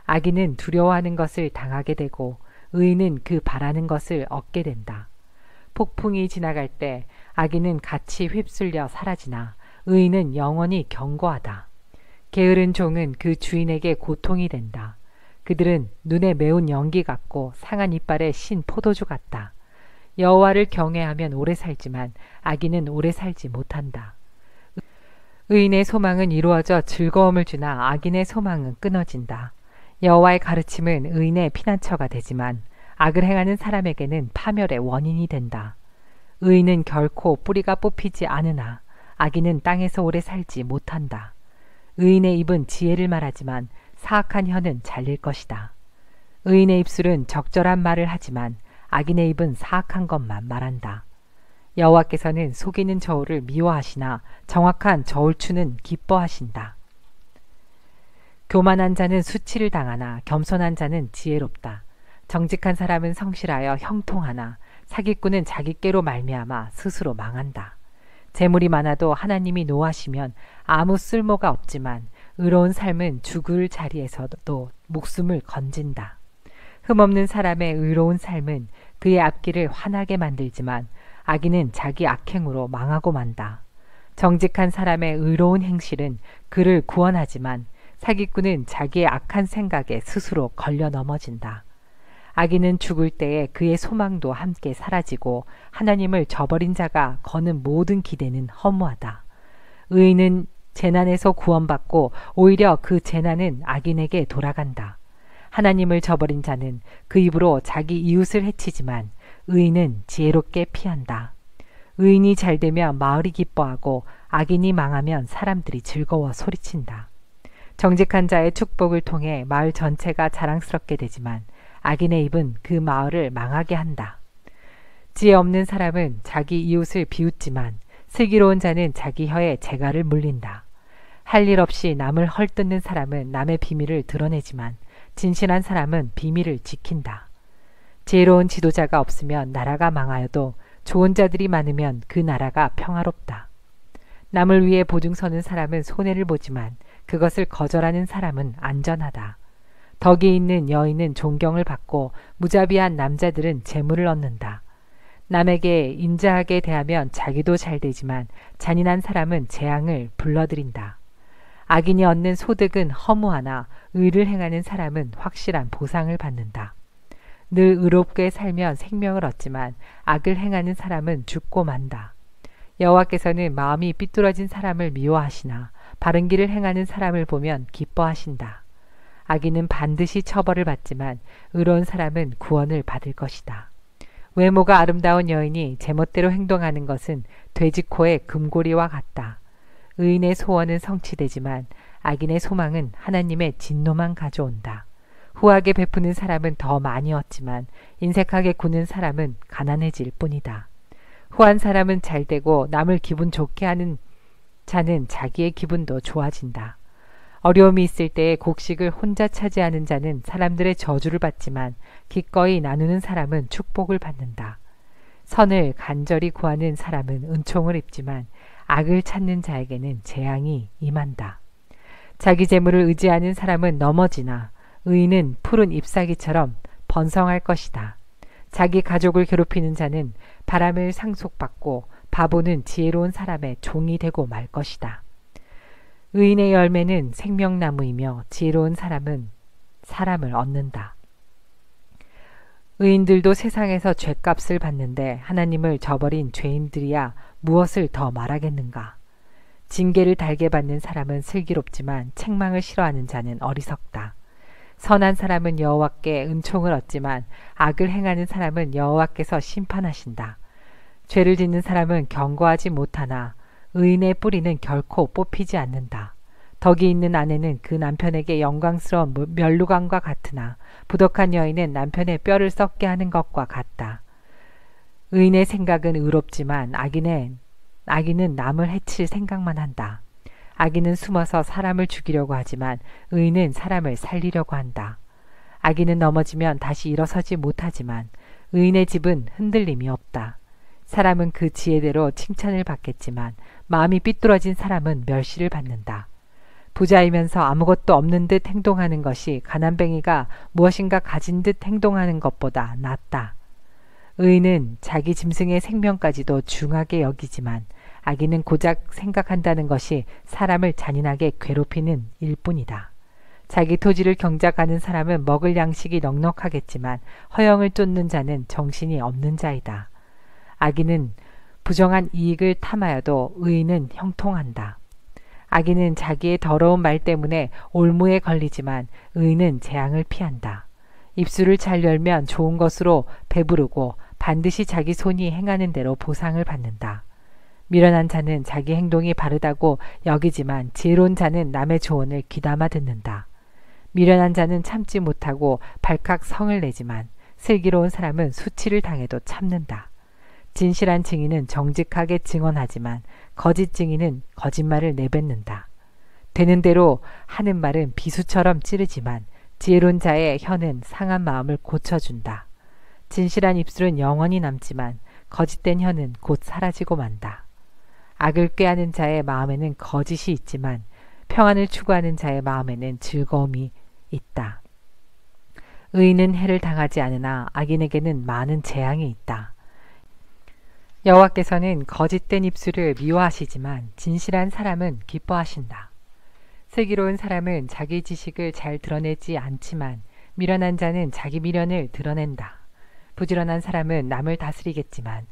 악인은 두려워하는 것을 당하게 되고 의인은 그 바라는 것을 얻게 된다. 폭풍이 지나갈 때 악인은 같이 휩쓸려 사라지나 의인은 영원히 견고하다. 게으른 종은 그 주인에게 고통이 된다. 그들은 눈에 매운 연기 같고 상한 이빨에 신 포도주 같다. 여호와를 경외하면 오래 살지만 악인은 오래 살지 못한다. 의인의 소망은 이루어져 즐거움을 주나 악인의 소망은 끊어진다. 여호와의 가르침은 의인의 피난처가 되지만 악을 행하는 사람에게는 파멸의 원인이 된다. 의인은 결코 뿌리가 뽑히지 않으나 악인은 땅에서 오래 살지 못한다. 의인의 입은 지혜를 말하지만 사악한 혀는 잘릴 것이다. 의인의 입술은 적절한 말을 하지만 악인의 입은 사악한 것만 말한다. 여호와께서는 속이는 저울을 미워하시나 정확한 저울추는 기뻐하신다. 교만한 자는 수치를 당하나 겸손한 자는 지혜롭다. 정직한 사람은 성실하여 형통하나 사기꾼은 자기께로 말미암아 스스로 망한다. 재물이 많아도 하나님이 노하시면 아무 쓸모가 없지만 의로운 삶은 죽을 자리에서도 목숨을 건진다. 흠없는 사람의 의로운 삶은 그의 앞길을 환하게 만들지만 악인은 자기 악행으로 망하고 만다. 정직한 사람의 의로운 행실은 그를 구원하지만 사기꾼은 자기의 악한 생각에 스스로 걸려 넘어진다. 악인은 죽을 때에 그의 소망도 함께 사라지고 하나님을 저버린 자가 거는 모든 기대는 허무하다. 의인은 재난에서 구원받고 오히려 그 재난은 악인에게 돌아간다. 하나님을 저버린 자는 그 입으로 자기 이웃을 해치지만 의인은 지혜롭게 피한다. 의인이 잘되면 마을이 기뻐하고 악인이 망하면 사람들이 즐거워 소리친다. 정직한 자의 축복을 통해 마을 전체가 자랑스럽게 되지만 악인의 입은 그 마을을 망하게 한다. 지혜 없는 사람은 자기 이웃을 비웃지만 슬기로운 자는 자기 혀에 재갈을 물린다. 할 일 없이 남을 헐뜯는 사람은 남의 비밀을 드러내지만 진실한 사람은 비밀을 지킨다. 지혜로운 지도자가 없으면 나라가 망하여도 좋은 자들이 많으면 그 나라가 평화롭다. 남을 위해 보증 서는 사람은 손해를 보지만 그것을 거절하는 사람은 안전하다. 덕이 있는 여인은 존경을 받고 무자비한 남자들은 재물을 얻는다. 남에게 인자하게 대하면 자기도 잘 되지만 잔인한 사람은 재앙을 불러들인다. 악인이 얻는 소득은 허무하나 의를 행하는 사람은 확실한 보상을 받는다. 늘 의롭게 살면 생명을 얻지만 악을 행하는 사람은 죽고 만다. 여호와께서는 마음이 삐뚤어진 사람을 미워하시나 바른 길을 행하는 사람을 보면 기뻐하신다. 악인은 반드시 처벌을 받지만 의로운 사람은 구원을 받을 것이다. 외모가 아름다운 여인이 제멋대로 행동하는 것은 돼지코의 금고리와 같다. 의인의 소원은 성취되지만 악인의 소망은 하나님의 진노만 가져온다. 후하게 베푸는 사람은 더 많이 얻지만 인색하게 구는 사람은 가난해질 뿐이다. 후한 사람은 잘되고 남을 기분 좋게 하는 자는 자기의 기분도 좋아진다. 어려움이 있을 때에 곡식을 혼자 차지하는 자는 사람들의 저주를 받지만 기꺼이 나누는 사람은 축복을 받는다. 선을 간절히 구하는 사람은 은총을 입지만 악을 찾는 자에게는 재앙이 임한다. 자기 재물을 의지하는 사람은 넘어지나 의인은 푸른 잎사귀처럼 번성할 것이다. 자기 가족을 괴롭히는 자는 바람을 상속받고 바보는 지혜로운 사람의 종이 되고 말 것이다. 의인의 열매는 생명나무이며 지혜로운 사람은 사람을 얻는다. 의인들도 세상에서 죗값을 받는데 하나님을 저버린 죄인들이야 무엇을 더 말하겠는가. 징계를 달게 받는 사람은 슬기롭지만 책망을 싫어하는 자는 어리석다. 선한 사람은 여호와께 은총을 얻지만 악을 행하는 사람은 여호와께서 심판하신다. 죄를 짓는 사람은 경고하지 못하나 의인의 뿌리는 결코 뽑히지 않는다. 덕이 있는 아내는 그 남편에게 영광스러운 멸루관과 같으나 부덕한 여인은 남편의 뼈를 썩게 하는 것과 같다. 의인의 생각은 의롭지만 악인은 남을 해칠 생각만 한다. 악인은 숨어서 사람을 죽이려고 하지만 의인은 사람을 살리려고 한다. 악인은 넘어지면 다시 일어서지 못하지만 의인의 집은 흔들림이 없다. 사람은 그 지혜대로 칭찬을 받겠지만 마음이 삐뚤어진 사람은 멸시를 받는다. 부자이면서 아무것도 없는 듯 행동하는 것이 가난뱅이가 무엇인가 가진 듯 행동하는 것보다 낫다. 의인은 자기 짐승의 생명까지도 중하게 여기지만 악인은 고작 생각한다는 것이 사람을 잔인하게 괴롭히는 일뿐이다. 자기 토지를 경작하는 사람은 먹을 양식이 넉넉하겠지만 허영을 쫓는 자는 정신이 없는 자이다. 악인은 부정한 이익을 탐하여도 의인은 형통한다. 악인은 자기의 더러운 말 때문에 올무에 걸리지만 의인은 재앙을 피한다. 입술을 잘 열면 좋은 것으로 배부르고 반드시 자기 손이 행하는 대로 보상을 받는다. 미련한 자는 자기 행동이 바르다고 여기지만 지혜로운 자는 남의 조언을 귀담아 듣는다. 미련한 자는 참지 못하고 발칵 성을 내지만 슬기로운 사람은 수치를 당해도 참는다. 진실한 증인은 정직하게 증언하지만 거짓 증인은 거짓말을 내뱉는다. 되는 대로 하는 말은 비수처럼 찌르지만 지혜로운 자의 혀는 상한 마음을 고쳐준다. 진실한 입술은 영원히 남지만 거짓된 혀는 곧 사라지고 만다. 악을 꾀하는 자의 마음에는 거짓이 있지만 평안을 추구하는 자의 마음에는 즐거움이 있다. 의인은 해를 당하지 않으나 악인에게는 많은 재앙이 있다. 여호와께서는 거짓된 입술을 미워하시지만 진실한 사람은 기뻐하신다. 슬기로운 사람은 자기 지식을 잘 드러내지 않지만 미련한 자는 자기 미련을 드러낸다. 부지런한 사람은 남을 다스리겠지만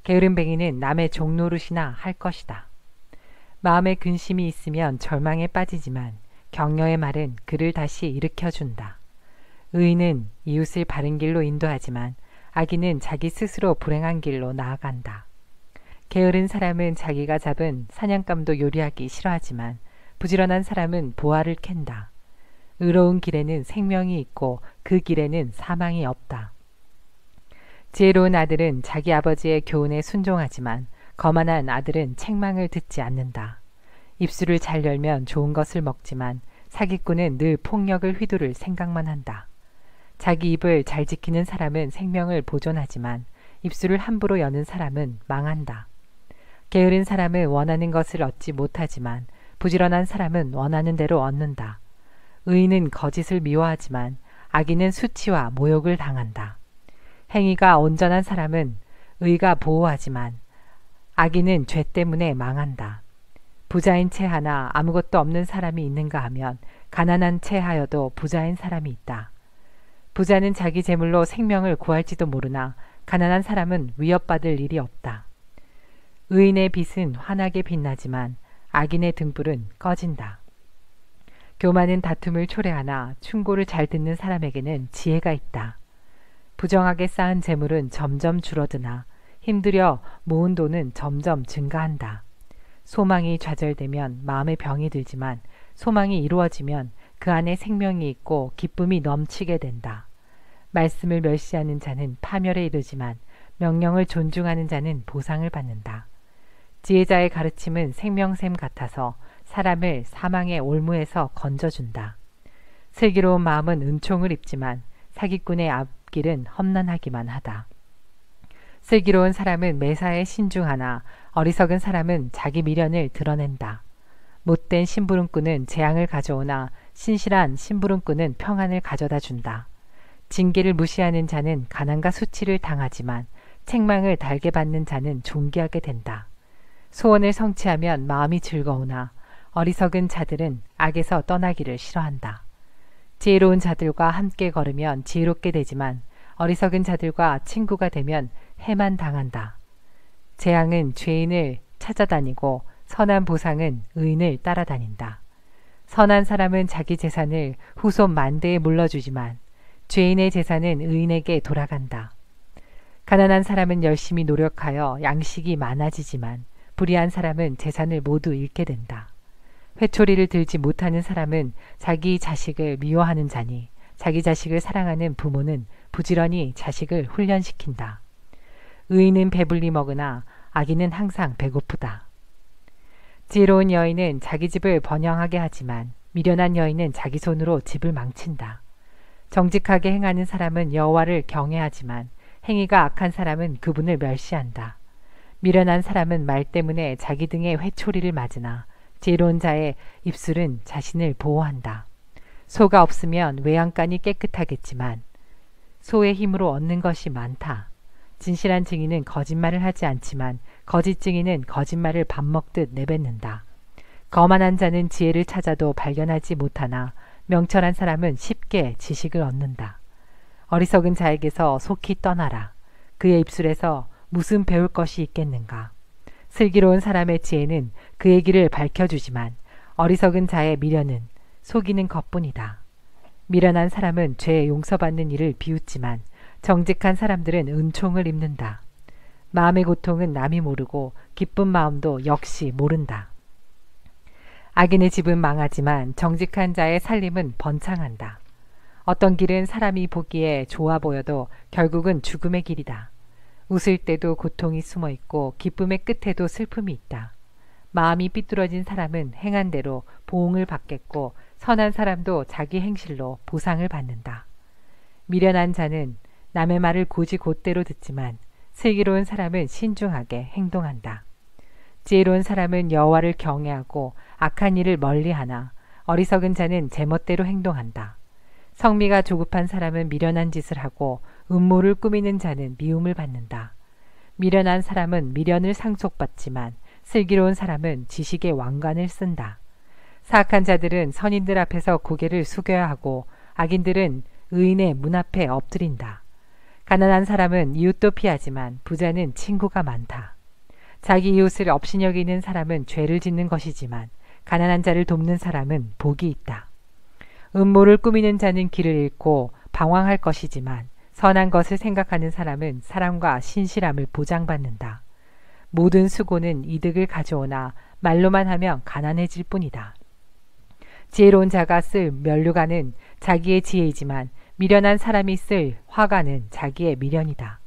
게으름뱅이는 남의 종노릇이나 할 것이다. 마음에 근심이 있으면 절망에 빠지지만 격려의 말은 그를 다시 일으켜준다. 의인은 이웃을 바른 길로 인도하지만 악인은 자기 스스로 불행한 길로 나아간다. 게으른 사람은 자기가 잡은 사냥감도 요리하기 싫어하지만 부지런한 사람은 보화를 캔다. 의로운 길에는 생명이 있고 그 길에는 사망이 없다. 지혜로운 아들은 자기 아버지의 교훈에 순종하지만 거만한 아들은 책망을 듣지 않는다. 입술을 잘 열면 좋은 것을 먹지만 사기꾼은 늘 폭력을 휘두를 생각만 한다. 자기 입을 잘 지키는 사람은 생명을 보존하지만 입술을 함부로 여는 사람은 망한다. 게으른 사람은 원하는 것을 얻지 못하지만 부지런한 사람은 원하는 대로 얻는다. 의인은 거짓을 미워하지만 악인은 수치와 모욕을 당한다. 행위가 온전한 사람은 의가 보호하지만 악인은 죄 때문에 망한다. 부자인 채 하나 아무것도 없는 사람이 있는가 하면 가난한 채 하여도 부자인 사람이 있다. 부자는 자기 재물로 생명을 구할지도 모르나 가난한 사람은 위협받을 일이 없다. 의인의 빛은 환하게 빛나지만 악인의 등불은 꺼진다. 교만은 다툼을 초래하나 충고를 잘 듣는 사람에게는 지혜가 있다. 부정하게 쌓은 재물은 점점 줄어드나 힘들여 모은 돈은 점점 증가한다. 소망이 좌절되면 마음에 병이 들지만 소망이 이루어지면 그 안에 생명이 있고 기쁨이 넘치게 된다. 말씀을 멸시하는 자는 파멸에 이르지만 명령을 존중하는 자는 보상을 받는다. 지혜자의 가르침은 생명샘 같아서 사람을 사망의 올무에서 건져준다. 슬기로운 마음은 은총을 입지만 사기꾼의 앞길은 험난하기만 하다. 슬기로운 사람은 매사에 신중하나 어리석은 사람은 자기 미련을 드러낸다. 못된 심부름꾼은 재앙을 가져오나 신실한 심부름꾼은 평안을 가져다 준다. 징계를 무시하는 자는 가난과 수치를 당하지만 책망을 달게 받는 자는 존귀하게 된다. 소원을 성취하면 마음이 즐거우나 어리석은 자들은 악에서 떠나기를 싫어한다. 지혜로운 자들과 함께 걸으면 지혜롭게 되지만 어리석은 자들과 친구가 되면 해만 당한다. 재앙은 죄인을 찾아다니고 선한 보상은 의인을 따라다닌다. 선한 사람은 자기 재산을 후손 만대에 물려주지만 죄인의 재산은 의인에게 돌아간다. 가난한 사람은 열심히 노력하여 양식이 많아지지만 불의한 사람은 재산을 모두 잃게 된다. 회초리를 들지 못하는 사람은 자기 자식을 미워하는 자니 자기 자식을 사랑하는 부모는 부지런히 자식을 훈련시킨다. 의인은 배불리 먹으나 악인은 항상 배고프다. 지혜로운 여인은 자기 집을 번영하게 하지만 미련한 여인은 자기 손으로 집을 망친다. 정직하게 행하는 사람은 여호와를 경외하지만 행위가 악한 사람은 그분을 멸시한다. 미련한 사람은 말 때문에 자기 등에 회초리를 맞으나 지혜로운 자의 입술은 자신을 보호한다. 소가 없으면 외양간이 깨끗하겠지만 소의 힘으로 얻는 것이 많다. 진실한 증인은 거짓말을 하지 않지만 거짓 증인은 거짓말을 밥 먹듯 내뱉는다. 거만한 자는 지혜를 찾아도 발견하지 못하나 명철한 사람은 쉽게 지식을 얻는다. 어리석은 자에게서 속히 떠나라. 그의 입술에서 무슨 배울 것이 있겠는가. 슬기로운 사람의 지혜는 그의 길을 밝혀주지만 어리석은 자의 미련은 속이는 것뿐이다. 미련한 사람은 죄 용서받는 일을 비웃지만 정직한 사람들은 은총을 입는다. 마음의 고통은 남이 모르고 기쁜 마음도 역시 모른다. 악인의 집은 망하지만 정직한 자의 살림은 번창한다. 어떤 길은 사람이 보기에 좋아 보여도 결국은 죽음의 길이다. 웃을 때도 고통이 숨어 있고 기쁨의 끝에도 슬픔이 있다. 마음이 삐뚤어진 사람은 행한 대로 보응을 받겠고 선한 사람도 자기 행실로 보상을 받는다. 미련한 자는 남의 말을 곧이곧대로 듣지만 슬기로운 사람은 신중하게 행동한다. 지혜로운 사람은 여호와를 경외하고 악한 일을 멀리하나 어리석은 자는 제멋대로 행동한다. 성미가 조급한 사람은 미련한 짓을 하고 음모를 꾸미는 자는 미움을 받는다. 미련한 사람은 미련을 상속받지만 슬기로운 사람은 지식의 왕관을 쓴다. 사악한 자들은 선인들 앞에서 고개를 숙여야 하고 악인들은 의인의 문 앞에 엎드린다. 가난한 사람은 이웃도 피하지만 부자는 친구가 많다. 자기 이웃을 업신여기는 사람은 죄를 짓는 것이지만 가난한 자를 돕는 사람은 복이 있다. 음모를 꾸미는 자는 길을 잃고 방황할 것이지만 선한 것을 생각하는 사람은 사랑과 신실함을 보장받는다. 모든 수고는 이득을 가져오나 말로만 하면 가난해질 뿐이다. 지혜로운 자가 쓸 면류관은 자기의 지혜이지만 미련한 사람이 쓸 화관은 자기의 미련이다.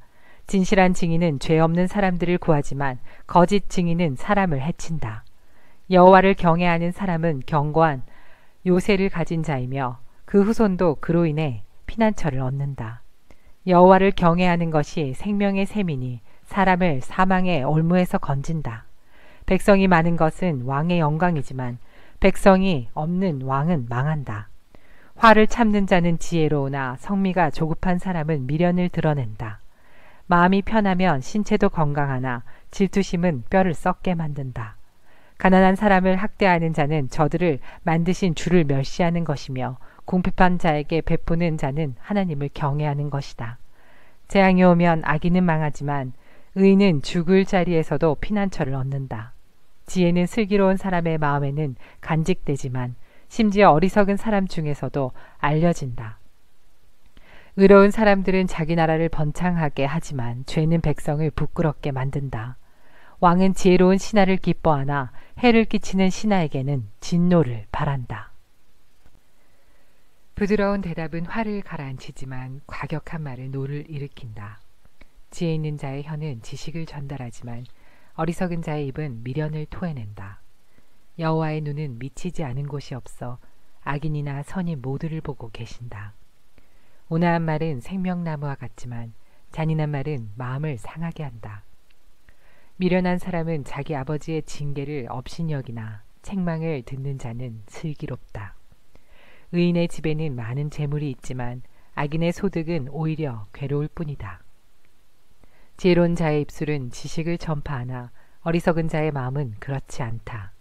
진실한 증인은 죄 없는 사람들을 구하지만 거짓 증인은 사람을 해친다. 여호와를 경외하는 사람은 견고한 요새를 가진 자이며 그 후손도 그로 인해 피난처를 얻는다. 여호와를 경외하는 것이 생명의 셈이니 사람을 사망의 올무에서 건진다. 백성이 많은 것은 왕의 영광이지만 백성이 없는 왕은 망한다. 화를 참는 자는 지혜로우나 성미가 조급한 사람은 미련을 드러낸다. 마음이 편하면 신체도 건강하나 질투심은 뼈를 썩게 만든다. 가난한 사람을 학대하는 자는 저들을 만드신 주를 멸시하는 것이며 궁핍한 자에게 베푸는 자는 하나님을 경외하는 것이다. 재앙이 오면 악인은 망하지만 의인은 죽을 자리에서도 피난처를 얻는다. 지혜는 슬기로운 사람의 마음에는 간직되지만 심지어 어리석은 사람 중에서도 알려진다. 의로운 사람들은 자기 나라를 번창하게 하지만 죄는 백성을 부끄럽게 만든다. 왕은 지혜로운 신하를 기뻐하나 해를 끼치는 신하에게는 진노를 바란다. 부드러운 대답은 화를 가라앉히지만 과격한 말은 노를 일으킨다. 지혜 있는 자의 혀는 지식을 전달하지만 어리석은 자의 입은 미련을 토해낸다. 여호와의 눈은 미치지 않은 곳이 없어 악인이나 선인 모두를 보고 계신다. 온화한 말은 생명나무와 같지만 잔인한 말은 마음을 상하게 한다. 미련한 사람은 자기 아버지의 징계를 업신여기나 책망을 듣는 자는 슬기롭다. 의인의 집에는 많은 재물이 있지만 악인의 소득은 오히려 괴로울 뿐이다. 지혜로운 자의 입술은 지식을 전파하나 어리석은 자의 마음은 그렇지 않다.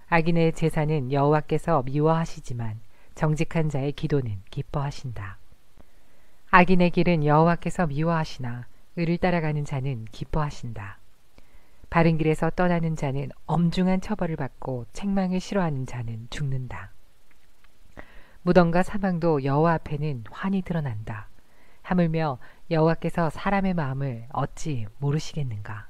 악인의 제사는 여호와께서 미워하시지만 정직한 자의 기도는 기뻐하신다. 악인의 길은 여호와께서 미워하시나 의를 따라가는 자는 기뻐하신다. 바른 길에서 떠나는 자는 엄중한 처벌을 받고 책망을 싫어하는 자는 죽는다. 무덤과 사망도 여호와 앞에는 환히 드러난다. 하물며 여호와께서 사람의 마음을 어찌 모르시겠는가.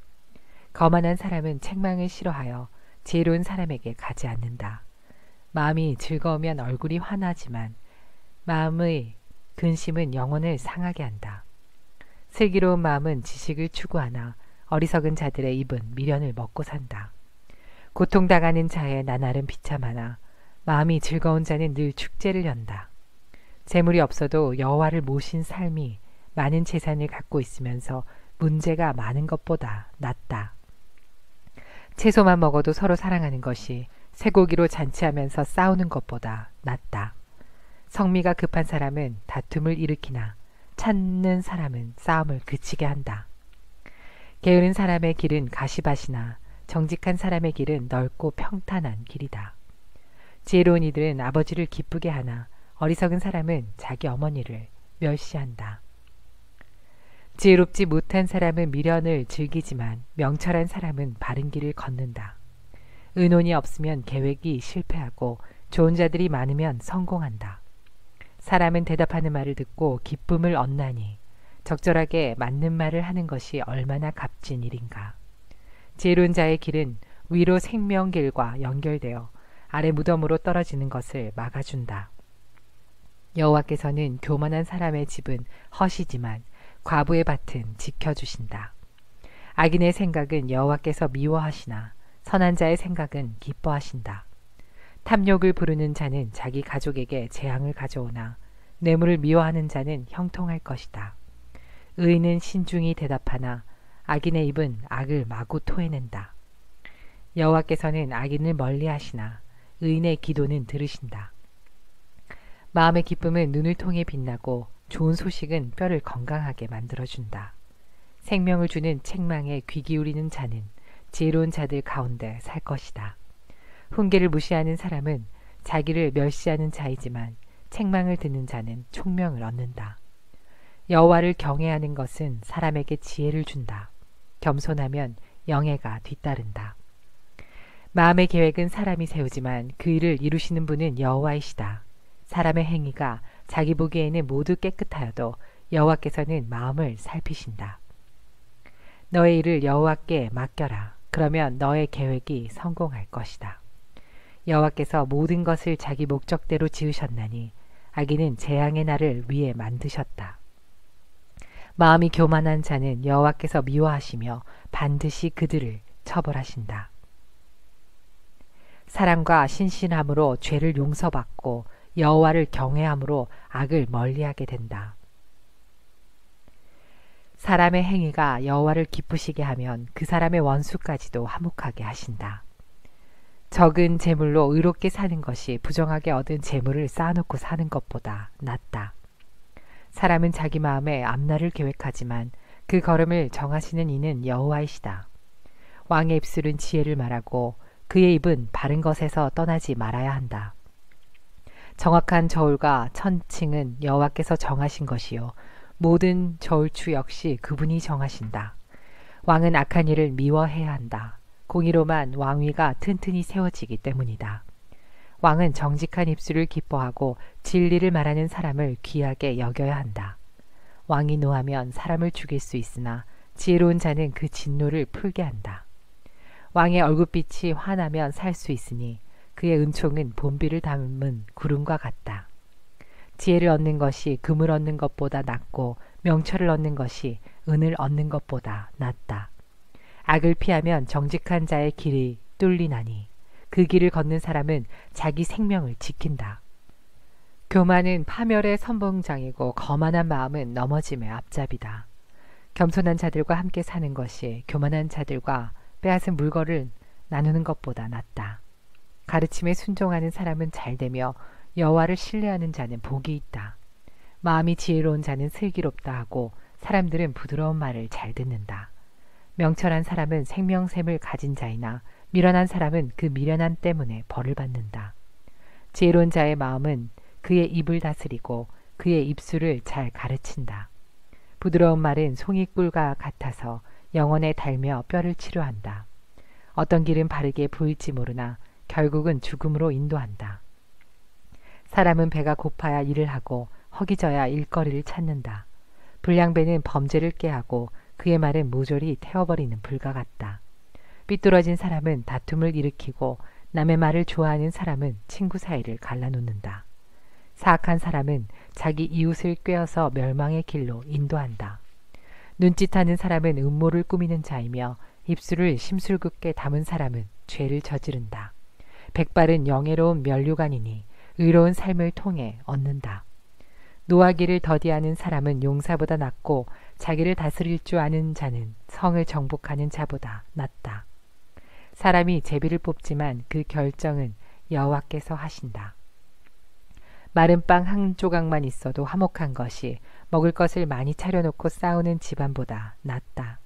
거만한 사람은 책망을 싫어하여 지혜로운 사람에게 가지 않는다. 마음이 즐거우면 얼굴이 환하지만 마음의 근심은 영혼을 상하게 한다. 슬기로운 마음은 지식을 추구하나 어리석은 자들의 입은 미련을 먹고 산다. 고통당하는 자의 나날은 비참하나 마음이 즐거운 자는 늘 축제를 연다. 재물이 없어도 여호와를 모신 삶이 많은 재산을 갖고 있으면서 문제가 많은 것보다 낫다. 채소만 먹어도 서로 사랑하는 것이 쇠고기로 잔치하면서 싸우는 것보다 낫다. 성미가 급한 사람은 다툼을 일으키나 찾는 사람은 싸움을 그치게 한다. 게으른 사람의 길은 가시밭이나 정직한 사람의 길은 넓고 평탄한 길이다. 지혜로운 이들은 아버지를 기쁘게 하나 어리석은 사람은 자기 어머니를 멸시한다. 지혜롭지 못한 사람은 미련을 즐기지만 명철한 사람은 바른 길을 걷는다. 의논이 없으면 계획이 실패하고 좋은 자들이 많으면 성공한다. 사람은 대답하는 말을 듣고 기쁨을 얻나니 적절하게 맞는 말을 하는 것이 얼마나 값진 일인가. 지혜로운 자의 길은 위로 생명길과 연결되어 아래 무덤으로 떨어지는 것을 막아준다. 여호와께서는 교만한 사람의 집은 허시지만 과부의 밭은 지켜주신다. 악인의 생각은 여호와께서 미워하시나 선한 자의 생각은 기뻐하신다. 탐욕을 부르는 자는 자기 가족에게 재앙을 가져오나 뇌물을 미워하는 자는 형통할 것이다. 의인은 신중히 대답하나 악인의 입은 악을 마구 토해낸다. 여호와께서는 악인을 멀리하시나 의인의 기도는 들으신다. 마음의 기쁨은 눈을 통해 빛나고 좋은 소식은 뼈를 건강하게 만들어준다. 생명을 주는 책망에 귀 기울이는 자는 지혜로운 자들 가운데 살 것이다. 훈계를 무시하는 사람은 자기를 멸시하는 자이지만 책망을 듣는 자는 총명을 얻는다. 여호와를 경외하는 것은 사람에게 지혜를 준다. 겸손하면 영예가 뒤따른다. 마음의 계획은 사람이 세우지만 그 일을 이루시는 분은 여호와이시다. 사람의 행위가 자기 보기에는 모두 깨끗하여도 여호와께서는 마음을 살피신다. 너의 일을 여호와께 맡겨라. 그러면 너의 계획이 성공할 것이다. 여호와께서 모든 것을 자기 목적대로 지으셨나니 악인은 재앙의 날을 위해 만드셨다. 마음이 교만한 자는 여호와께서 미워하시며 반드시 그들을 처벌하신다. 사랑과 신실함으로 죄를 용서받고 여호와를 경외함으로 악을 멀리하게 된다. 사람의 행위가 여호와를 기쁘시게 하면 그 사람의 원수까지도 화목하게 하신다. 적은 재물로 의롭게 사는 것이 부정하게 얻은 재물을 쌓아놓고 사는 것보다 낫다. 사람은 자기 마음에 앞날을 계획하지만 그 걸음을 정하시는 이는 여호와이시다. 왕의 입술은 지혜를 말하고 그의 입은 바른 것에서 떠나지 말아야 한다. 정확한 저울과 천칭은 여호와께서 정하신 것이요 모든 저울추 역시 그분이 정하신다. 왕은 악한 일을 미워해야 한다. 공의로만 왕위가 튼튼히 세워지기 때문이다. 왕은 정직한 입술을 기뻐하고 진리를 말하는 사람을 귀하게 여겨야 한다. 왕이 노하면 사람을 죽일 수 있으나 지혜로운 자는 그 진노를 풀게 한다. 왕의 얼굴빛이 환하면 살 수 있으니 그의 은총은 봄비를 담은 구름과 같다. 지혜를 얻는 것이 금을 얻는 것보다 낫고 명철을 얻는 것이 은을 얻는 것보다 낫다. 악을 피하면 정직한 자의 길이 뚫리나니 그 길을 걷는 사람은 자기 생명을 지킨다. 교만은 파멸의 선봉장이고 거만한 마음은 넘어짐의 앞잡이다. 겸손한 자들과 함께 사는 것이 교만한 자들과 빼앗은 물건을 나누는 것보다 낫다. 가르침에 순종하는 사람은 잘되며 여호와를 신뢰하는 자는 복이 있다. 마음이 지혜로운 자는 슬기롭다 하고 사람들은 부드러운 말을 잘 듣는다. 명철한 사람은 생명샘을 가진 자이나 미련한 사람은 그 미련함 때문에 벌을 받는다. 지혜로운 자의 마음은 그의 입을 다스리고 그의 입술을 잘 가르친다. 부드러운 말은 송이꿀과 같아서 영혼에 달며 뼈를 치료한다. 어떤 길은 바르게 보일지 모르나 결국은 죽음으로 인도한다. 사람은 배가 고파야 일을 하고 허기져야 일거리를 찾는다. 불량배는 범죄를 꾀하고 그의 말은 모조리 태워버리는 불과 같다. 삐뚤어진 사람은 다툼을 일으키고 남의 말을 좋아하는 사람은 친구 사이를 갈라놓는다. 사악한 사람은 자기 이웃을 꾀어서 멸망의 길로 인도한다. 눈짓하는 사람은 음모를 꾸미는 자이며 입술을 심술궂게 담은 사람은 죄를 저지른다. 백발은 영예로운 면류관이니 의로운 삶을 통해 얻는다. 노하기를 더디하는 사람은 용사보다 낫고 자기를 다스릴 줄 아는 자는 성을 정복하는 자보다 낫다. 사람이 제비를 뽑지만 그 결정은 여호와께서 하신다. 마른 빵 한 조각만 있어도 화목한 것이 먹을 것을 많이 차려놓고 싸우는 집안보다 낫다.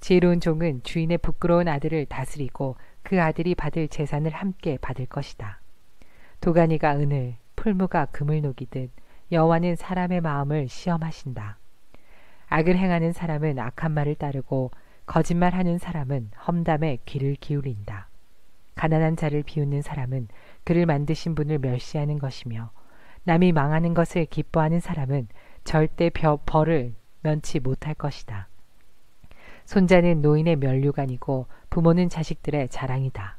지혜로운 종은 주인의 부끄러운 아들을 다스리고 그 아들이 받을 재산을 함께 받을 것이다. 도가니가 은을, 풀무가 금을 녹이듯 여호와는 사람의 마음을 시험하신다. 악을 행하는 사람은 악한 말을 따르고 거짓말하는 사람은 험담에 귀를 기울인다. 가난한 자를 비웃는 사람은 그를 만드신 분을 멸시하는 것이며 남이 망하는 것을 기뻐하는 사람은 절대 벌을 면치 못할 것이다. 손자는 노인의 면류관이고 부모는 자식들의 자랑이다.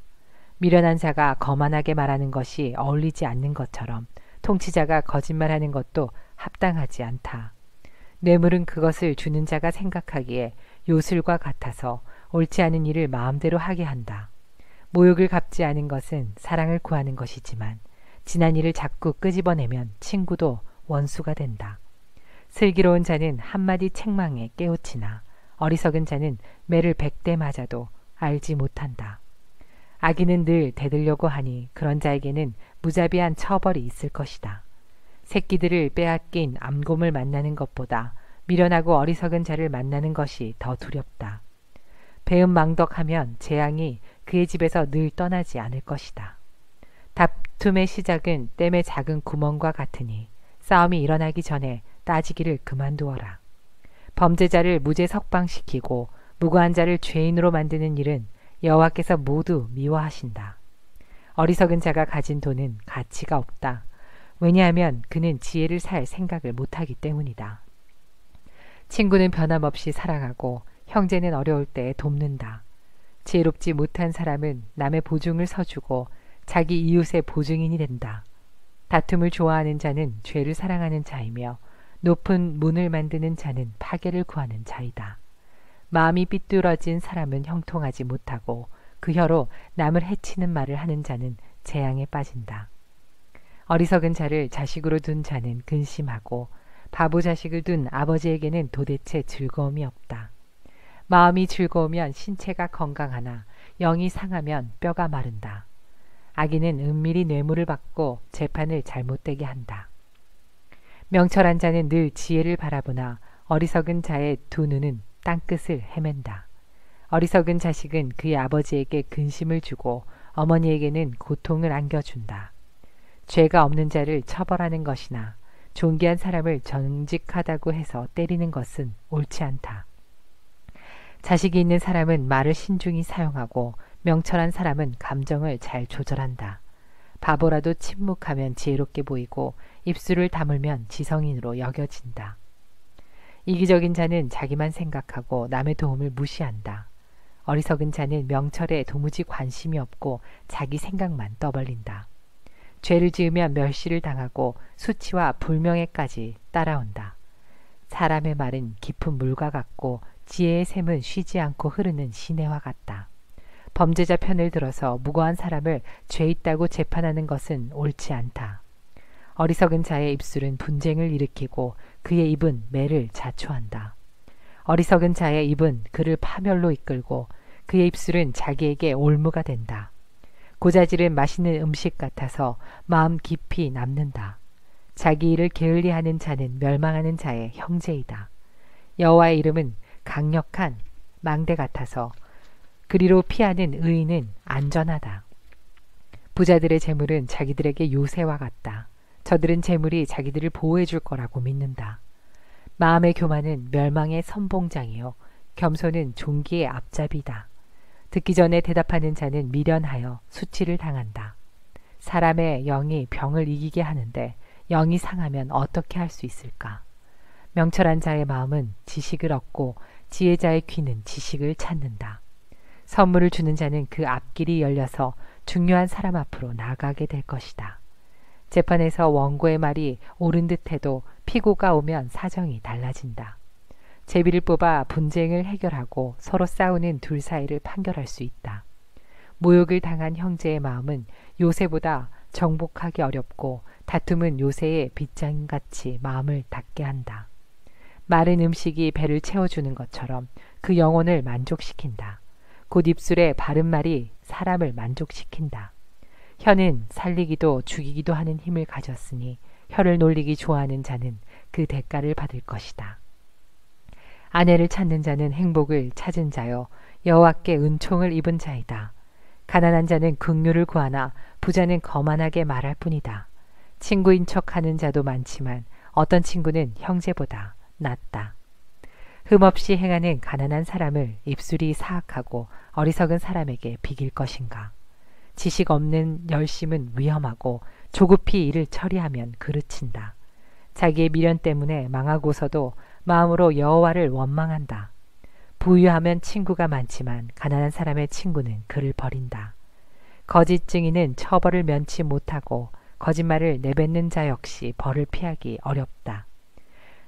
미련한 자가 거만하게 말하는 것이 어울리지 않는 것처럼 통치자가 거짓말하는 것도 합당하지 않다. 뇌물은 그것을 주는 자가 생각하기에 요술과 같아서 옳지 않은 일을 마음대로 하게 한다. 모욕을 갚지 않은 것은 사랑을 구하는 것이지만 지난 일을 자꾸 끄집어내면 친구도 원수가 된다. 슬기로운 자는 한마디 책망에 깨우치나 어리석은 자는 매를 100대 맞아도 알지 못한다. 악인은 늘 대들려고 하니 그런 자에게는 무자비한 처벌이 있을 것이다. 새끼들을 빼앗긴 암곰을 만나는 것보다 미련하고 어리석은 자를 만나는 것이 더 두렵다. 배은망덕하면 재앙이 그의 집에서 늘 떠나지 않을 것이다. 다툼의 시작은 댐의 작은 구멍과 같으니 싸움이 일어나기 전에 따지기를 그만두어라. 범죄자를 무죄 석방시키고 무고한 자를 죄인으로 만드는 일은 여호와께서 모두 미워하신다. 어리석은 자가 가진 돈은 가치가 없다. 왜냐하면 그는 지혜를 살 생각을 못하기 때문이다. 친구는 변함없이 사랑하고 형제는 어려울 때에 돕는다. 지혜롭지 못한 사람은 남의 보증을 서주고 자기 이웃의 보증인이 된다. 다툼을 좋아하는 자는 죄를 사랑하는 자이며 높은 문을 만드는 자는 파괴를 구하는 자이다. 마음이 삐뚤어진 사람은 형통하지 못하고 그 혀로 남을 해치는 말을 하는 자는 재앙에 빠진다. 어리석은 자를 자식으로 둔 자는 근심하고 바보 자식을 둔 아버지에게는 도대체 즐거움이 없다. 마음이 즐거우면 신체가 건강하나 영이 상하면 뼈가 마른다. 악인은 은밀히 뇌물을 받고 재판을 잘못되게 한다. 명철한 자는 늘 지혜를 바라보나 어리석은 자의 두 눈은 땅끝을 헤맨다. 어리석은 자식은 그의 아버지에게 근심을 주고 어머니에게는 고통을 안겨준다. 죄가 없는 자를 처벌하는 것이나 존귀한 사람을 정직하다고 해서 때리는 것은 옳지 않다. 자식이 있는 사람은 말을 신중히 사용하고 명철한 사람은 감정을 잘 조절한다. 바보라도 침묵하면 지혜롭게 보이고 입술을 다물면 지성인으로 여겨진다. 이기적인 자는 자기만 생각하고 남의 도움을 무시한다. 어리석은 자는 명철에 도무지 관심이 없고 자기 생각만 떠벌린다. 죄를 지으면 멸시를 당하고 수치와 불명예까지 따라온다. 사람의 말은 깊은 물과 같고 지혜의 샘은 쉬지 않고 흐르는 시내와 같다. 범죄자 편을 들어서 무고한 사람을 죄 있다고 재판하는 것은 옳지 않다. 어리석은 자의 입술은 분쟁을 일으키고 그의 입은 매를 자초한다. 어리석은 자의 입은 그를 파멸로 이끌고 그의 입술은 자기에게 올무가 된다. 고자질은 맛있는 음식 같아서 마음 깊이 남는다. 자기 일을 게을리하는 자는 멸망하는 자의 형제이다. 여호와의 이름은 강력한 망대 같아서 그리로 피하는 의인은 안전하다. 부자들의 재물은 자기들에게 요새와 같다. 저들은 재물이 자기들을 보호해 줄 거라고 믿는다. 마음의 교만은 멸망의 선봉장이요 겸손은 종기의 앞잡이다. 듣기 전에 대답하는 자는 미련하여 수치를 당한다. 사람의 영이 병을 이기게 하는데 영이 상하면 어떻게 할 수 있을까? 명철한 자의 마음은 지식을 얻고 지혜자의 귀는 지식을 찾는다. 선물을 주는 자는 그 앞길이 열려서 중요한 사람 앞으로 나가게 될 것이다. 재판에서 원고의 말이 옳은 듯해도 피고가 오면 사정이 달라진다. 제비를 뽑아 분쟁을 해결하고 서로 싸우는 둘 사이를 판결할 수 있다. 모욕을 당한 형제의 마음은 요새보다 정복하기 어렵고 다툼은 요새의 빗장같이 마음을 닫게 한다. 마른 음식이 배를 채워주는 것처럼 그 영혼을 만족시킨다. 곧 입술에 바른 말이 사람을 만족시킨다. 혀는 살리기도 죽이기도 하는 힘을 가졌으니 혀를 놀리기 좋아하는 자는 그 대가를 받을 것이다. 아내를 찾는 자는 행복을 찾은 자요 여호와께 은총을 입은 자이다. 가난한 자는 긍휼을 구하나 부자는 거만하게 말할 뿐이다. 친구인 척하는 자도 많지만 어떤 친구는 형제보다 낫다. 흠없이 행하는 가난한 사람을 입술이 사악하고 어리석은 사람에게 비길 것인가. 지식 없는 열심은 위험하고 조급히 일을 처리하면 그르친다. 자기의 미련 때문에 망하고서도 마음으로 여호와를 원망한다. 부유하면 친구가 많지만 가난한 사람의 친구는 그를 버린다. 거짓 증인은 처벌을 면치 못하고 거짓말을 내뱉는 자 역시 벌을 피하기 어렵다.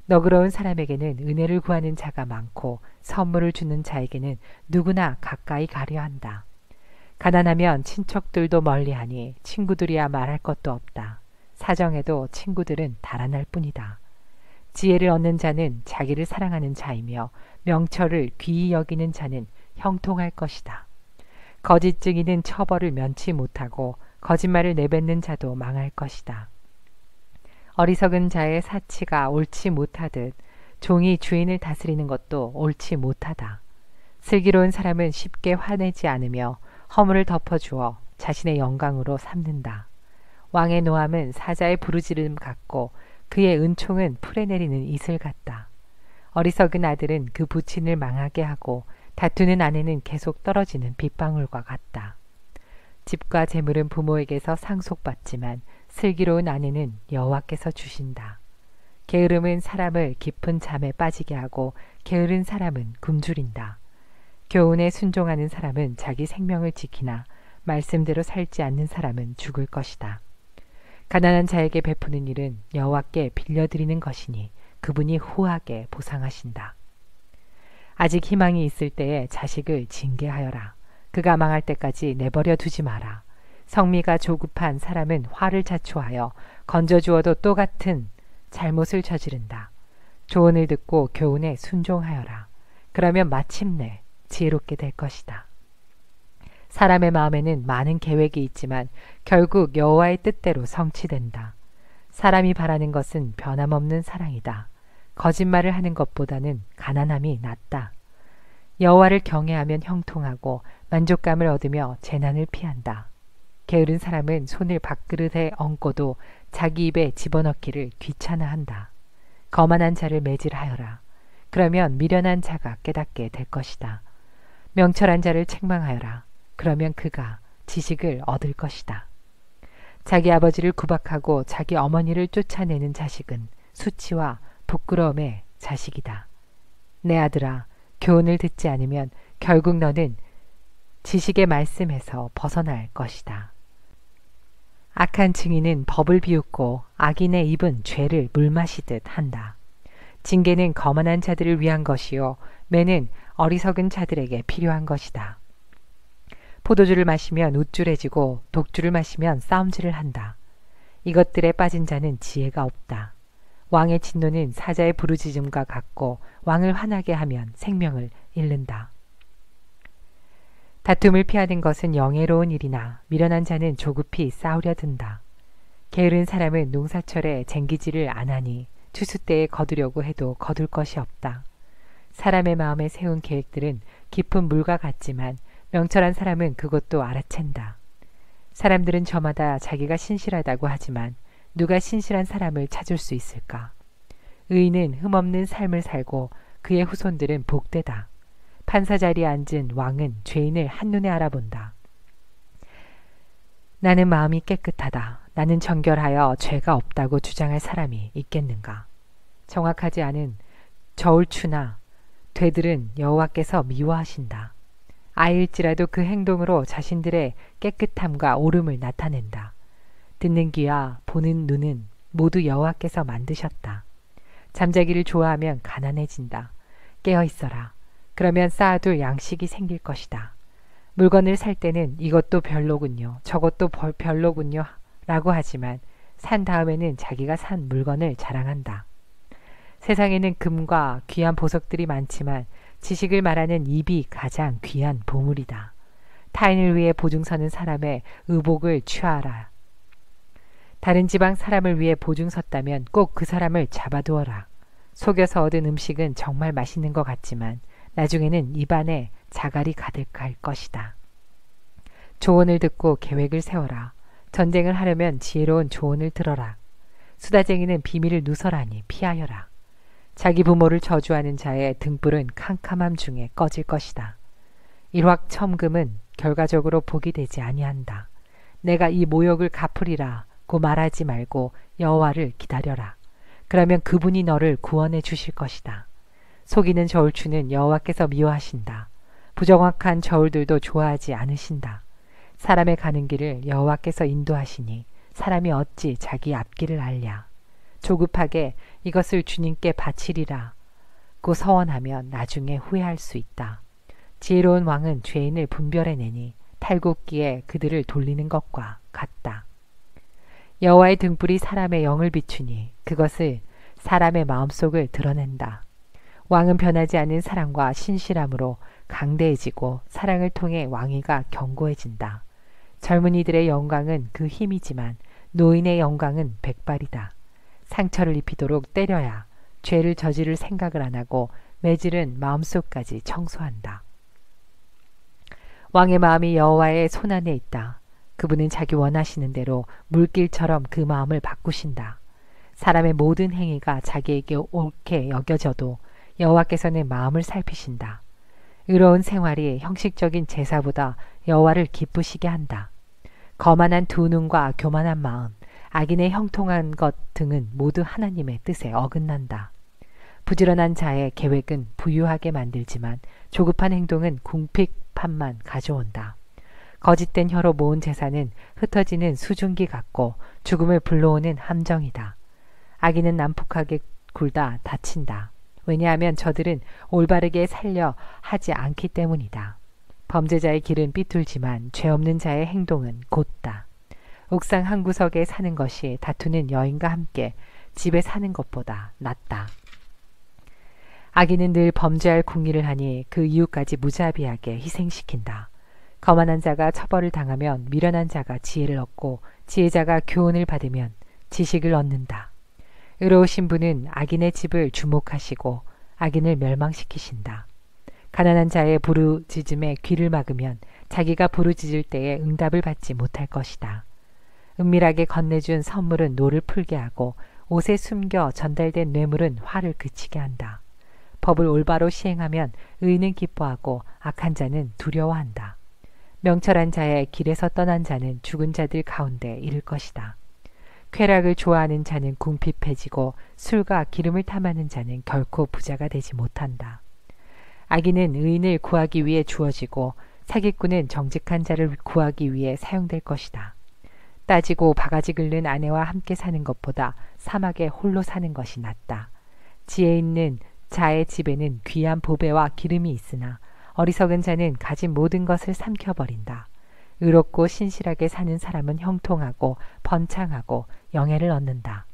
너그러운 사람에게는 은혜를 구하는 자가 많고 선물을 주는 자에게는 누구나 가까이 가려 한다. 가난하면 친척들도 멀리하니 친구들이야 말할 것도 없다. 사정해도 친구들은 달아날 뿐이다. 지혜를 얻는 자는 자기를 사랑하는 자이며 명철을 귀히 여기는 자는 형통할 것이다. 거짓 증인은 처벌을 면치 못하고 거짓말을 내뱉는 자도 망할 것이다. 어리석은 자의 사치가 옳지 못하듯 종이 주인을 다스리는 것도 옳지 못하다. 슬기로운 사람은 쉽게 화내지 않으며 허물을 덮어주어 자신의 영광으로 삼는다. 왕의 노함은 사자의 부르짖음 같고 그의 은총은 풀에 내리는 이슬 같다. 어리석은 아들은 그 부친을 망하게 하고 다투는 아내는 계속 떨어지는 빗방울과 같다. 집과 재물은 부모에게서 상속받지만 슬기로운 아내는 여호와께서 주신다. 게으름은 사람을 깊은 잠에 빠지게 하고 게으른 사람은 굶주린다. 교훈에 순종하는 사람은 자기 생명을 지키나 말씀대로 살지 않는 사람은 죽을 것이다. 가난한 자에게 베푸는 일은 여호와께 빌려드리는 것이니 그분이 후하게 보상하신다. 아직 희망이 있을 때에 자식을 징계하여라. 그가 망할 때까지 내버려 두지 마라. 성미가 조급한 사람은 화를 자초하여 건져주어도 또 같은 잘못을 저지른다. 조언을 듣고 교훈에 순종하여라. 그러면 마침내 지혜롭게 될 것이다. 사람의 마음에는 많은 계획이 있지만 결국 여호와의 뜻대로 성취된다. 사람이 바라는 것은 변함없는 사랑이다. 거짓말을 하는 것보다는 가난함이 낫다. 여호와를 경외하면 형통하고 만족감을 얻으며 재난을 피한다. 게으른 사람은 손을 밥그릇에 얹고도 자기 입에 집어넣기를 귀찮아한다. 거만한 자를 매질하여라. 그러면 미련한 자가 깨닫게 될 것이다. 명철한 자를 책망하여라. 그러면 그가 지식을 얻을 것이다. 자기 아버지를 구박하고 자기 어머니를 쫓아내는 자식은 수치와 부끄러움의 자식이다. 내 아들아, 교훈을 듣지 않으면 결국 너는 지식의 말씀에서 벗어날 것이다. 악한 증인은 법을 비웃고 악인의 입은 죄를 물마시듯 한다. 징계는 거만한 자들을 위한 것이요 매는 어리석은 자들에게 필요한 것이다. 포도주를 마시면 우쭐해지고 독주를 마시면 싸움질을 한다. 이것들에 빠진 자는 지혜가 없다. 왕의 진노는 사자의 부르짖음과 같고 왕을 화나게 하면 생명을 잃는다. 다툼을 피하는 것은 영예로운 일이나 미련한 자는 조급히 싸우려 든다. 게으른 사람은 농사철에 쟁기질을 안 하니 추수 때에 거두려고 해도 거둘 것이 없다. 사람의 마음에 세운 계획들은 깊은 물과 같지만 명철한 사람은 그것도 알아챈다. 사람들은 저마다 자기가 신실하다고 하지만 누가 신실한 사람을 찾을 수 있을까? 의인은 흠없는 삶을 살고 그의 후손들은 복되다. 판사 자리에 앉은 왕은 죄인을 한눈에 알아본다. 나는 마음이 깨끗하다. 나는 정결하여 죄가 없다고 주장할 사람이 있겠는가? 정확하지 않은 저울추나 되들은 여호와께서 미워하신다. 아일지라도 그 행동으로 자신들의 깨끗함과 옳음을 나타낸다. 듣는 귀와 보는 눈은 모두 여호와께서 만드셨다. 잠자기를 좋아하면 가난해진다. 깨어 있어라. 그러면 쌓아둘 양식이 생길 것이다. 물건을 살 때는 이것도 별로군요. 저것도 별로군요. 라고 하지만 산 다음에는 자기가 산 물건을 자랑한다. 세상에는 금과 귀한 보석들이 많지만 지식을 말하는 입이 가장 귀한 보물이다. 타인을 위해 보증서는 사람의 의복을 취하라. 다른 지방 사람을 위해 보증섰다면 꼭 그 사람을 잡아두어라. 속여서 얻은 음식은 정말 맛있는 것 같지만 나중에는 입안에 자갈이 가득할 것이다. 조언을 듣고 계획을 세워라. 전쟁을 하려면 지혜로운 조언을 들어라. 수다쟁이는 비밀을 누설하니 피하여라. 자기 부모를 저주하는 자의 등불은 캄캄함 중에 꺼질 것이다. 일확천금은 결과적으로 복이 되지 아니한다. 내가 이 모욕을 갚으리라고 말하지 말고 여호와를 기다려라. 그러면 그분이 너를 구원해 주실 것이다. 속이는 저울추는 여호와께서 미워하신다. 부정확한 저울들도 좋아하지 않으신다. 사람의 가는 길을 여호와께서 인도하시니 사람이 어찌 자기 앞길을 알랴. 조급하게 이것을 주님께 바치리라고 서원하면 나중에 후회할 수 있다. 지혜로운 왕은 죄인을 분별해내니 탈곡기에 그들을 돌리는 것과 같다. 여호와의 등불이 사람의 영을 비추니 그것을 사람의 마음속을 드러낸다. 왕은 변하지 않는 사랑과 신실함으로 강대해지고 사랑을 통해 왕위가 견고해진다. 젊은이들의 영광은 그 힘이지만 노인의 영광은 백발이다. 상처를 입히도록 때려야 죄를 저지를 생각을 안 하고 매질은 마음속까지 청소한다. 왕의 마음이 여호와의 손안에 있다. 그분은 자기 원하시는 대로 물길처럼 그 마음을 바꾸신다. 사람의 모든 행위가 자기에게 옳게 여겨져도 여호와께서는 마음을 살피신다. 의로운 생활이 형식적인 제사보다 여호와를 기쁘시게 한다. 거만한 두 눈과 교만한 마음, 악인의 형통한 것 등은 모두 하나님의 뜻에 어긋난다. 부지런한 자의 계획은 부유하게 만들지만 조급한 행동은 궁핍함만 가져온다. 거짓된 혀로 모은 재산은 흩어지는 수증기 같고 죽음을 불러오는 함정이다. 악인은 난폭하게 굴다 다친다. 왜냐하면 저들은 올바르게 살려 하지 않기 때문이다. 범죄자의 길은 삐뚤지만 죄 없는 자의 행동은 곧다. 옥상 한 구석에 사는 것이 다투는 여인과 함께 집에 사는 것보다 낫다. 악인은 늘 범죄할 궁리를 하니 그 이유까지 무자비하게 희생시킨다. 거만한 자가 처벌을 당하면 미련한 자가 지혜를 얻고 지혜자가 교훈을 받으면 지식을 얻는다. 의로우신 분은 악인의 집을 주목하시고 악인을 멸망시키신다. 가난한 자의 부르짖음에 귀를 막으면 자기가 부르짖을 때에 응답을 받지 못할 것이다. 은밀하게 건네준 선물은 노를 풀게 하고 옷에 숨겨 전달된 뇌물은 화를 그치게 한다. 법을 올바로 시행하면 의인은 기뻐하고 악한 자는 두려워한다. 명철한 자의 길에서 떠난 자는 죽은 자들 가운데 이를 것이다. 쾌락을 좋아하는 자는 궁핍해지고 술과 기름을 탐하는 자는 결코 부자가 되지 못한다. 악인은 의인을 구하기 위해 주어지고 사기꾼은 정직한 자를 구하기 위해 사용될 것이다. 따지고 바가지 긁는 아내와 함께 사는 것보다 사막에 홀로 사는 것이 낫다. 지혜 있는 자의 집에는 귀한 보배와 기름이 있으나 어리석은 자는 가진 모든 것을 삼켜버린다. 의롭고 신실하게 사는 사람은 형통하고 번창하고 영예를 얻는다.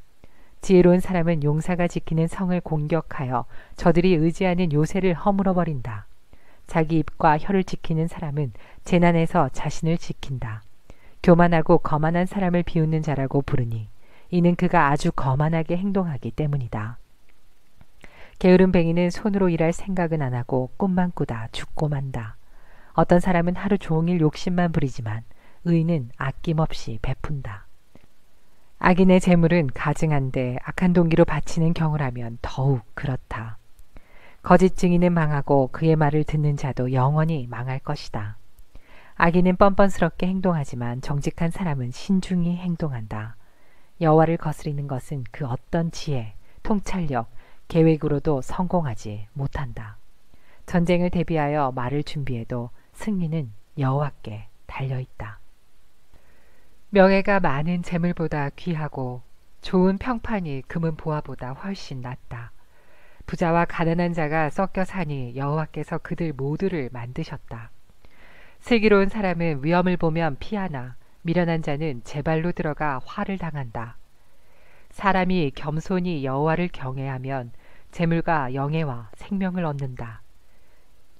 지혜로운 사람은 용사가 지키는 성을 공격하여 저들이 의지하는 요새를 허물어버린다. 자기 입과 혀를 지키는 사람은 재난에서 자신을 지킨다. 교만하고 거만한 사람을 비웃는 자라고 부르니 이는 그가 아주 거만하게 행동하기 때문이다. 게으름뱅이는 손으로 일할 생각은 안 하고 꿈만 꾸다 죽고 만다. 어떤 사람은 하루 종일 욕심만 부리지만 의인은 아낌없이 베푼다. 악인의 재물은 가증한데 악한 동기로 바치는 경우라면 더욱 그렇다. 거짓 증인은 망하고 그의 말을 듣는 자도 영원히 망할 것이다. 악인은 뻔뻔스럽게 행동하지만 정직한 사람은 신중히 행동한다. 여호와를 거스리는 것은 그 어떤 지혜, 통찰력, 계획으로도 성공하지 못한다. 전쟁을 대비하여 말을 준비해도 승리는 여호와께 달려있다. 명예가 많은 재물보다 귀하고 좋은 평판이 금은 보화보다 훨씬 낫다. 부자와 가난한 자가 섞여 사니 여호와께서 그들 모두를 만드셨다. 슬기로운 사람은 위험을 보면 피하나 미련한 자는 제발로 들어가 화를 당한다. 사람이 겸손히 여호와를 경외하면 재물과 영예와 생명을 얻는다.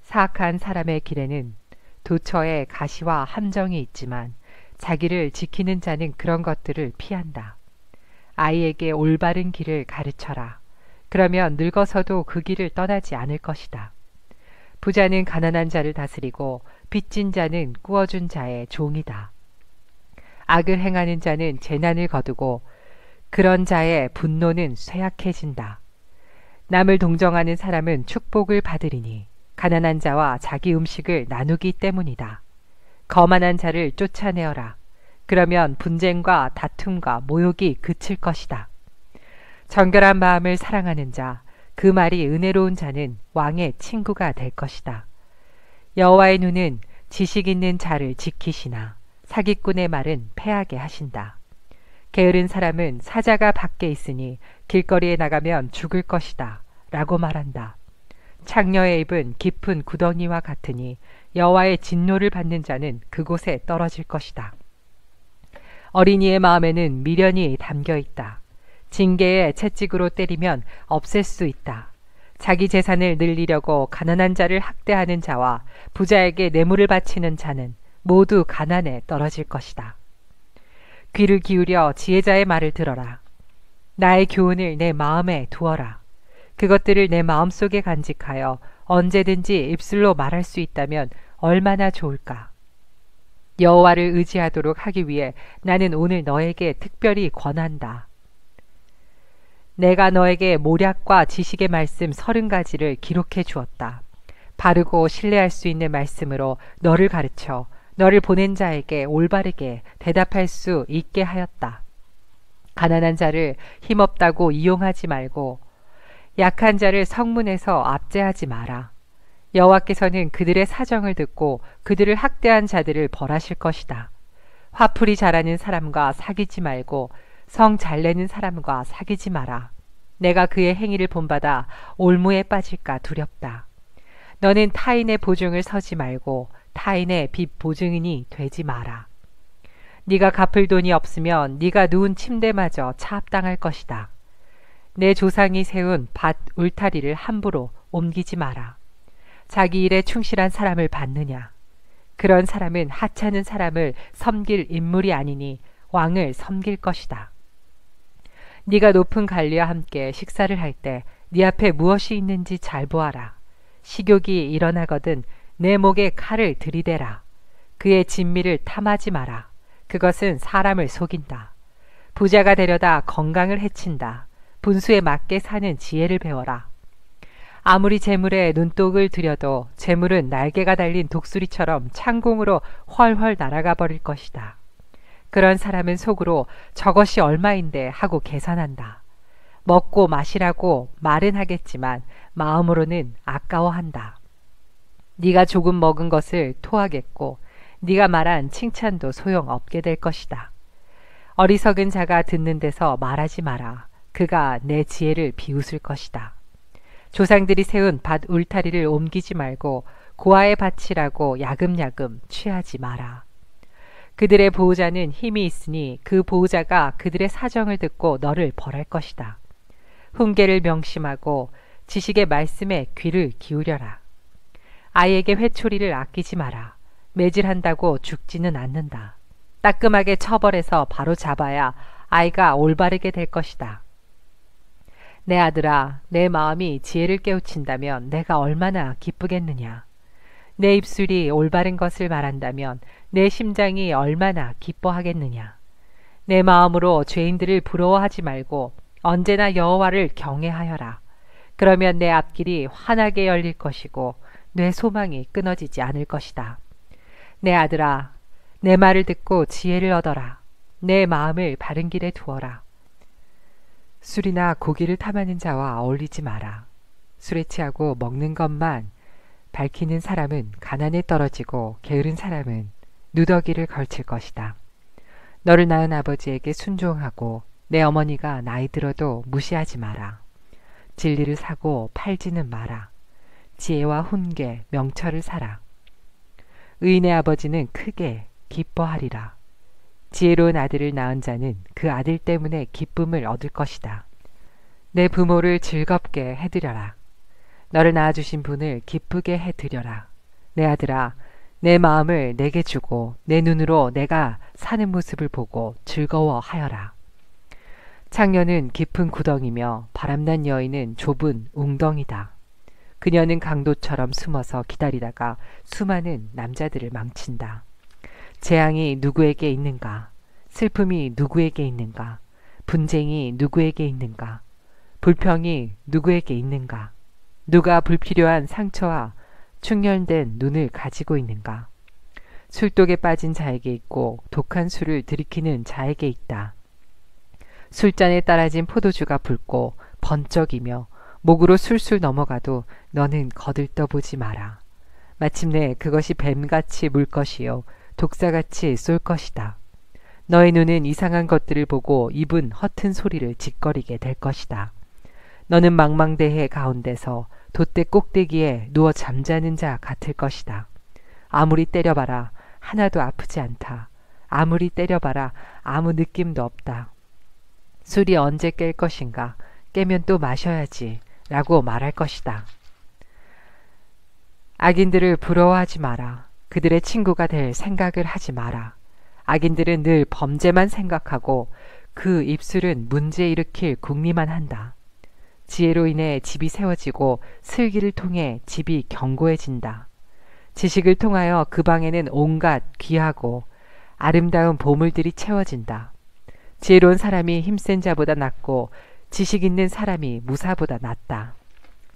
사악한 사람의 길에는 도처에 가시와 함정이 있지만 자기를 지키는 자는 그런 것들을 피한다. 아이에게 올바른 길을 가르쳐라. 그러면 늙어서도 그 길을 떠나지 않을 것이다. 부자는 가난한 자를 다스리고 빚진 자는 꾸어준 자의 종이다. 악을 행하는 자는 재난을 거두고 그런 자의 분노는 쇠약해진다. 남을 동정하는 사람은 축복을 받으리니 가난한 자와 자기 음식을 나누기 때문이다. 거만한 자를 쫓아내어라. 그러면 분쟁과 다툼과 모욕이 그칠 것이다. 정결한 마음을 사랑하는 자, 그 말이 은혜로운 자는 왕의 친구가 될 것이다. 여호와의 눈은 지식 있는 자를 지키시나 사기꾼의 말은 패하게 하신다. 게으른 사람은 사자가 밖에 있으니 길거리에 나가면 죽을 것이다 라고 말한다. 창녀의 입은 깊은 구덩이와 같으니 여호와의 진노를 받는 자는 그곳에 떨어질 것이다. 어린이의 마음에는 미련이 담겨 있다. 징계에 채찍으로 때리면 없앨 수 있다. 자기 재산을 늘리려고 가난한 자를 학대하는 자와 부자에게 뇌물을 바치는 자는 모두 가난에 떨어질 것이다. 귀를 기울여 지혜자의 말을 들어라. 나의 교훈을 내 마음에 두어라. 그것들을 내 마음속에 간직하여 언제든지 입술로 말할 수 있다면 얼마나 좋을까. 여호와를 의지하도록 하기 위해 나는 오늘 너에게 특별히 권한다. 내가 너에게 모략과 지식의 말씀 30가지를 기록해 주었다. 바르고 신뢰할 수 있는 말씀으로 너를 가르쳐 너를 보낸 자에게 올바르게 대답할 수 있게 하였다. 가난한 자를 힘없다고 이용하지 말고 약한 자를 성문에서 압제하지 마라. 여호와께서는 그들의 사정을 듣고 그들을 학대한 자들을 벌하실 것이다. 화풀이 잘하는 사람과 사귀지 말고 성 잘내는 사람과 사귀지 마라. 내가 그의 행위를 본받아 올무에 빠질까 두렵다. 너는 타인의 보증을 서지 말고 타인의 빚 보증인이 되지 마라. 네가 갚을 돈이 없으면 네가 누운 침대마저 차압당할 것이다. 내 조상이 세운 밭 울타리를 함부로 옮기지 마라. 자기 일에 충실한 사람을 받느냐? 그런 사람은 하찮은 사람을 섬길 인물이 아니니 왕을 섬길 것이다. 네가 높은 관리와 함께 식사를 할 때 네 앞에 무엇이 있는지 잘 보아라. 식욕이 일어나거든 내 목에 칼을 들이대라. 그의 진미를 탐하지 마라. 그것은 사람을 속인다. 부자가 되려다 건강을 해친다. 분수에 맞게 사는 지혜를 배워라. 아무리 재물에 눈독을 들여도 재물은 날개가 달린 독수리처럼 창공으로 훨훨 날아가 버릴 것이다. 그런 사람은 속으로 저것이 얼마인데 하고 계산한다. 먹고 마시라고 말은 하겠지만 마음으로는 아까워한다. 네가 조금 먹은 것을 토하겠고 네가 말한 칭찬도 소용없게 될 것이다. 어리석은 자가 듣는 데서 말하지 마라. 그가 내 지혜를 비웃을 것이다. 조상들이 세운 밭 울타리를 옮기지 말고 고아의 밭이라고 야금야금 취하지 마라. 그들의 보호자는 힘이 있으니 그 보호자가 그들의 사정을 듣고 너를 벌할 것이다. 훈계를 명심하고 지식의 말씀에 귀를 기울여라. 아이에게 회초리를 아끼지 마라. 매질한다고 죽지는 않는다. 따끔하게 처벌해서 바로 잡아야 아이가 올바르게 될 것이다. 내 아들아, 내 마음이 지혜를 깨우친다면 내가 얼마나 기쁘겠느냐. 내 입술이 올바른 것을 말한다면 내 심장이 얼마나 기뻐하겠느냐. 내 마음으로 죄인들을 부러워하지 말고 언제나 여호와를 경외하여라. 그러면 내 앞길이 환하게 열릴 것이고 내 소망이 끊어지지 않을 것이다. 내 아들아, 내 말을 듣고 지혜를 얻어라. 내 마음을 바른 길에 두어라. 술이나 고기를 탐하는 자와 어울리지 마라. 술에 취하고 먹는 것만 밝히는 사람은 가난에 떨어지고 게으른 사람은 누더기를 걸칠 것이다. 너를 낳은 아버지에게 순종하고 내 어머니가 나이 들어도 무시하지 마라. 진리를 사고 팔지는 마라. 지혜와 훈계, 명철을 사라. 의인의 아버지는 크게 기뻐하리라. 지혜로운 아들을 낳은 자는 그 아들 때문에 기쁨을 얻을 것이다. 내 부모를 즐겁게 해드려라. 너를 낳아주신 분을 기쁘게 해드려라. 내 아들아, 내 마음을 내게 주고 내 눈으로 내가 사는 모습을 보고 즐거워하여라. 창녀는 깊은 구덩이며 바람난 여인은 좁은 웅덩이다. 그녀는 강도처럼 숨어서 기다리다가 수많은 남자들을 망친다. 재앙이 누구에게 있는가? 슬픔이 누구에게 있는가? 분쟁이 누구에게 있는가? 불평이 누구에게 있는가? 누가 불필요한 상처와 충혈된 눈을 가지고 있는가? 술독에 빠진 자에게 있고 독한 술을 들이키는 자에게 있다. 술잔에 따라진 포도주가 붉고 번쩍이며 목으로 술술 넘어가도 너는 거들떠보지 마라. 마침내 그것이 뱀같이 물 것이요 독사같이 쏠 것이다. 너의 눈은 이상한 것들을 보고 입은 허튼 소리를 짓거리게 될 것이다. 너는 망망대해 가운데서 돛대 꼭대기에 누워 잠자는 자 같을 것이다. 아무리 때려봐라 하나도 아프지 않다. 아무리 때려봐라 아무 느낌도 없다. 술이 언제 깰 것인가? 깨면 또 마셔야지 라고 말할 것이다. 악인들을 부러워하지 마라. 그들의 친구가 될 생각을 하지 마라. 악인들은 늘 범죄만 생각하고 그 입술은 문제 일으킬 궁리만 한다. 지혜로 인해 집이 세워지고 슬기를 통해 집이 견고해진다. 지식을 통하여 그 방에는 온갖 귀하고 아름다운 보물들이 채워진다. 지혜로운 사람이 힘센 자보다 낫고 지식 있는 사람이 무사보다 낫다.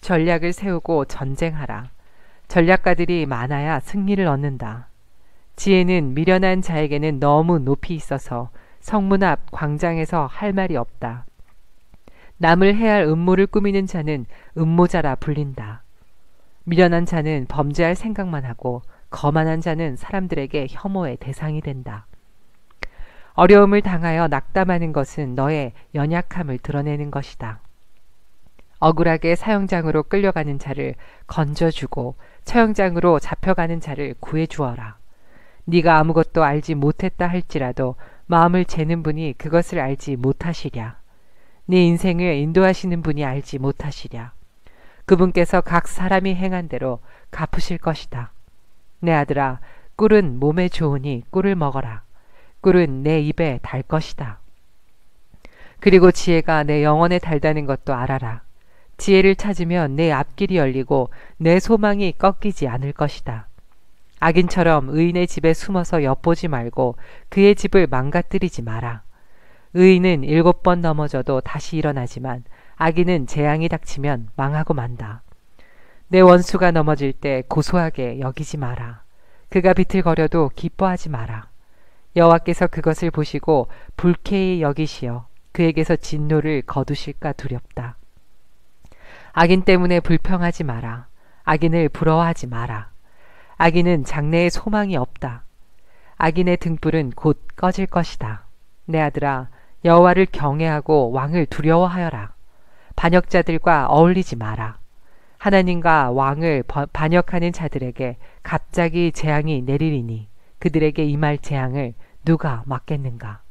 전략을 세우고 전쟁하라. 전략가들이 많아야 승리를 얻는다. 지혜는 미련한 자에게는 너무 높이 있어서 성문 앞 광장에서 할 말이 없다. 남을 해할 음모를 꾸미는 자는 음모자라 불린다. 미련한 자는 범죄할 생각만 하고 거만한 자는 사람들에게 혐오의 대상이 된다. 어려움을 당하여 낙담하는 것은 너의 연약함을 드러내는 것이다. 억울하게 사형장으로 끌려가는 자를 건져주고 처형장으로 잡혀가는 자를 구해주어라. 네가 아무것도 알지 못했다 할지라도 마음을 재는 분이 그것을 알지 못하시랴. 네 인생을 인도하시는 분이 알지 못하시랴. 그분께서 각 사람이 행한 대로 갚으실 것이다. 내 아들아, 꿀은 몸에 좋으니 꿀을 먹어라. 꿀은 내 입에 달 것이다. 그리고 지혜가 내 영혼에 달다는 것도 알아라. 지혜를 찾으면 내 앞길이 열리고 내 소망이 꺾이지 않을 것이다. 악인처럼 의인의 집에 숨어서 엿보지 말고 그의 집을 망가뜨리지 마라. 의인은 7번 넘어져도 다시 일어나지만 악인은 재앙이 닥치면 망하고 만다. 내 원수가 넘어질 때 고소하게 여기지 마라. 그가 비틀거려도 기뻐하지 마라. 여호와께서 그것을 보시고 불쾌히 여기시어 그에게서 진노를 거두실까 두렵다. 악인 때문에 불평하지 마라. 악인을 부러워하지 마라. 악인은 장래에 소망이 없다. 악인의 등불은 곧 꺼질 것이다. 내 아들아, 여호와를 경외하고 왕을 두려워하여라. 반역자들과 어울리지 마라. 하나님과 왕을 반역하는 자들에게 갑자기 재앙이 내리리니 그들에게 임할 재앙을 누가 막겠는가.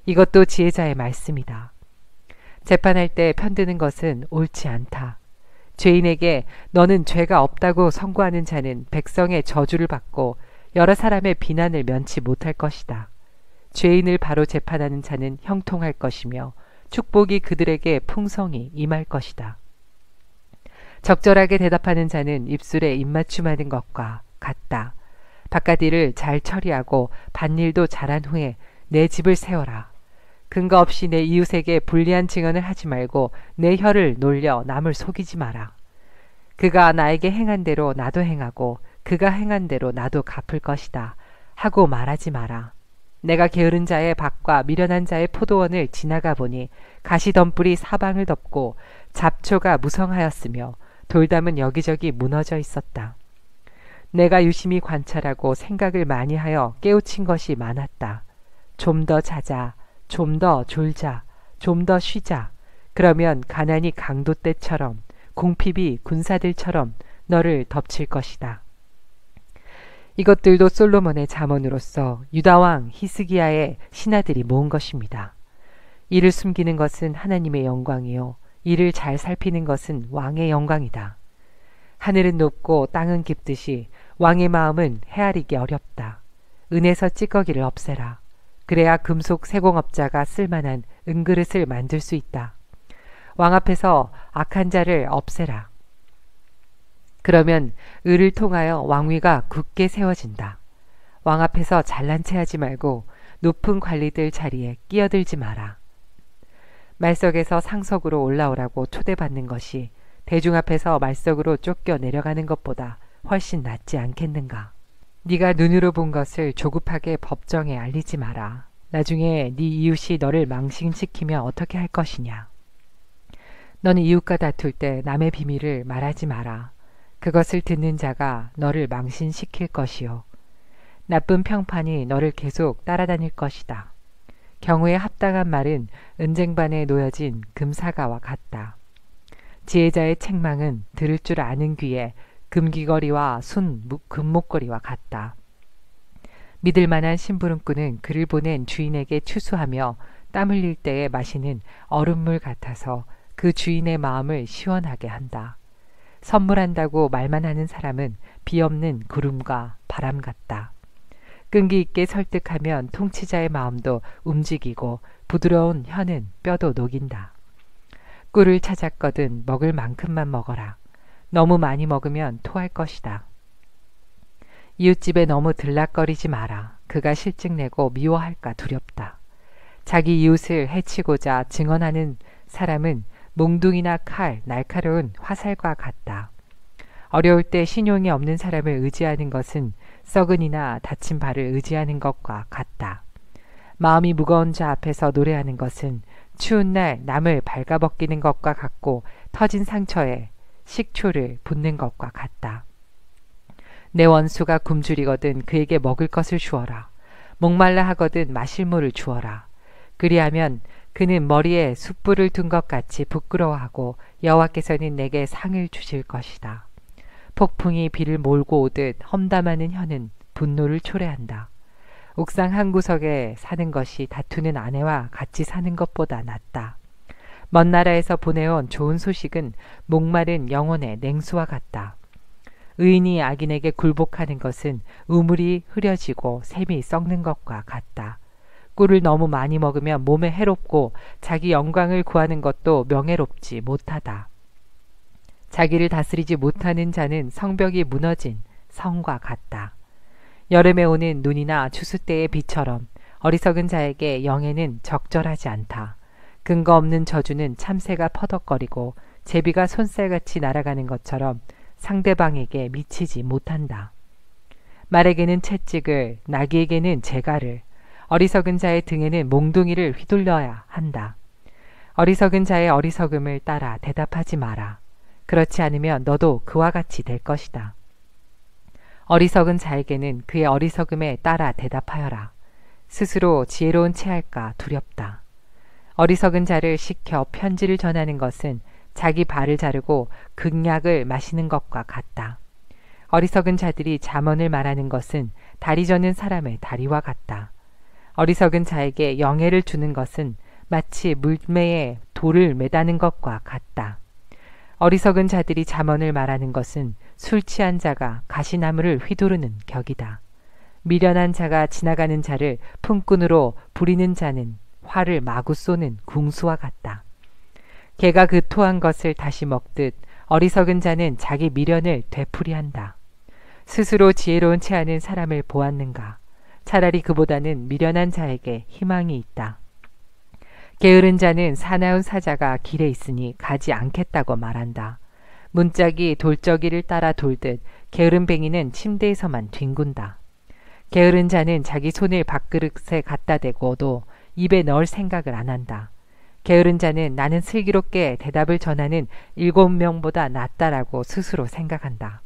이것도 지혜자의 말씀이다. 재판할 때 편드는 것은 옳지 않다. 죄인에게 너는 죄가 없다고 선고하는 자는 백성의 저주를 받고 여러 사람의 비난을 면치 못할 것이다. 죄인을 바로 재판하는 자는 형통할 것이며 축복이 그들에게 풍성히 임할 것이다. 적절하게 대답하는 자는 입술에 입맞춤하는 것과 같다. 바깥 일을 잘 처리하고 밭일도 잘한 후에 내 집을 세워라. 근거 없이 내 이웃에게 불리한 증언을 하지 말고 내 혀를 놀려 남을 속이지 마라. 그가 나에게 행한 대로 나도 행하고 그가 행한 대로 나도 갚을 것이다 하고 말하지 마라. 내가 게으른 자의 밭과 미련한 자의 포도원을 지나가 보니 가시덤불이 사방을 덮고 잡초가 무성하였으며 돌담은 여기저기 무너져 있었다. 내가 유심히 관찰하고 생각을 많이 하여 깨우친 것이 많았다. 좀 더 자자, 좀 더 졸자, 좀 더 쉬자. 그러면 가난이 강도 때처럼 궁핍이 군사들처럼 너를 덮칠 것이다. 이것들도 솔로몬의 잠언으로서 유다왕 히스기야의 신하들이 모은 것입니다. 이를 숨기는 것은 하나님의 영광이요 이를 잘 살피는 것은 왕의 영광이다. 하늘은 높고 땅은 깊듯이 왕의 마음은 헤아리기 어렵다. 은에서 찌꺼기를 없애라. 그래야 금속 세공업자가 쓸만한 은그릇을 만들 수 있다. 왕 앞에서 악한 자를 없애라. 그러면 을을 통하여 왕위가 굳게 세워진다. 왕 앞에서 잘난 체 하지 말고 높은 관리들 자리에 끼어들지 마라. 말석에서 상석으로 올라오라고 초대받는 것이 대중 앞에서 말석으로 쫓겨 내려가는 것보다 훨씬 낫지 않겠는가. 네가 눈으로 본 것을 조급하게 법정에 알리지 마라. 나중에 네 이웃이 너를 망신시키면 어떻게 할 것이냐. 너는 이웃과 다툴 때 남의 비밀을 말하지 마라. 그것을 듣는 자가 너를 망신시킬 것이요. 나쁜 평판이 너를 계속 따라다닐 것이다. 경우에 합당한 말은 은쟁반에 놓여진 금사가와 같다. 지혜자의 책망은 들을 줄 아는 귀에 금귀걸이와 금목걸이와 같다. 믿을 만한 심부름꾼은 그를 보낸 주인에게 추수하며 땀 흘릴 때에 마시는 얼음물 같아서 그 주인의 마음을 시원하게 한다. 선물한다고 말만 하는 사람은 비 없는 구름과 바람 같다. 끈기 있게 설득하면 통치자의 마음도 움직이고 부드러운 혀는 뼈도 녹인다. 꿀을 찾았거든 먹을 만큼만 먹어라. 너무 많이 먹으면 토할 것이다. 이웃집에 너무 들락거리지 마라. 그가 실증내고 미워할까 두렵다. 자기 이웃을 해치고자 증언하는 사람은 몽둥이나 칼, 날카로운 화살과 같다. 어려울 때 신용이 없는 사람을 의지하는 것은 썩은이나 다친 발을 의지하는 것과 같다. 마음이 무거운 자 앞에서 노래하는 것은 추운 날 남을 발가벗기는 것과 같고 터진 상처에 식초를 붓는 것과 같다. 내 원수가 굶주리거든 그에게 먹을 것을 주어라. 목말라 하거든 마실 물을 주어라. 그리하면 그는 머리에 숯불을 둔 것 같이 부끄러워하고 여호와께서는 내게 상을 주실 것이다. 폭풍이 비를 몰고 오듯 험담하는 혀는 분노를 초래한다. 옥상 한 구석에 사는 것이 다투는 아내와 같이 사는 것보다 낫다. 먼 나라에서 보내온 좋은 소식은 목마른 영혼의 냉수와 같다. 의인이 악인에게 굴복하는 것은 우물이 흐려지고 샘이 썩는 것과 같다. 꿀을 너무 많이 먹으면 몸에 해롭고 자기 영광을 구하는 것도 명예롭지 못하다. 자기를 다스리지 못하는 자는 성벽이 무너진 성과 같다. 여름에 오는 눈이나 추수 때의 비처럼 어리석은 자에게 영예는 적절하지 않다. 근거 없는 저주는 참새가 퍼덕거리고 제비가 손살같이 날아가는 것처럼 상대방에게 미치지 못한다. 말에게는 채찍을, 나귀에게는 재갈을, 어리석은 자의 등에는 몽둥이를 휘둘러야 한다. 어리석은 자의 어리석음을 따라 대답하지 마라. 그렇지 않으면 너도 그와 같이 될 것이다. 어리석은 자에게는 그의 어리석음에 따라 대답하여라. 스스로 지혜로운 체할까 두렵다. 어리석은 자를 시켜 편지를 전하는 것은 자기 발을 자르고 극약을 마시는 것과 같다. 어리석은 자들이 잠언을 말하는 것은 다리 저는 사람의 다리와 같다. 어리석은 자에게 영예를 주는 것은 마치 물매에 돌을 매다는 것과 같다. 어리석은 자들이 잠언을 말하는 것은 술 취한 자가 가시나무를 휘두르는 격이다. 미련한 자가 지나가는 자를 품꾼으로 부리는 자는 활을 마구 쏘는 궁수와 같다. 개가 그 토한 것을 다시 먹듯 어리석은 자는 자기 미련을 되풀이한다. 스스로 지혜로운 체하는 사람을 보았는가? 차라리 그보다는 미련한 자에게 희망이 있다. 게으른 자는 사나운 사자가 길에 있으니 가지 않겠다고 말한다. 문짝이 돌적이를 따라 돌듯 게으른 뱅이는 침대에서만 뒹군다. 게으른 자는 자기 손을 밥그릇에 갖다 대고도 입에 넣을 생각을 안 한다. 게으른 자는 나는 슬기롭게 대답을 전하는 7명보다 낫다라고 스스로 생각한다.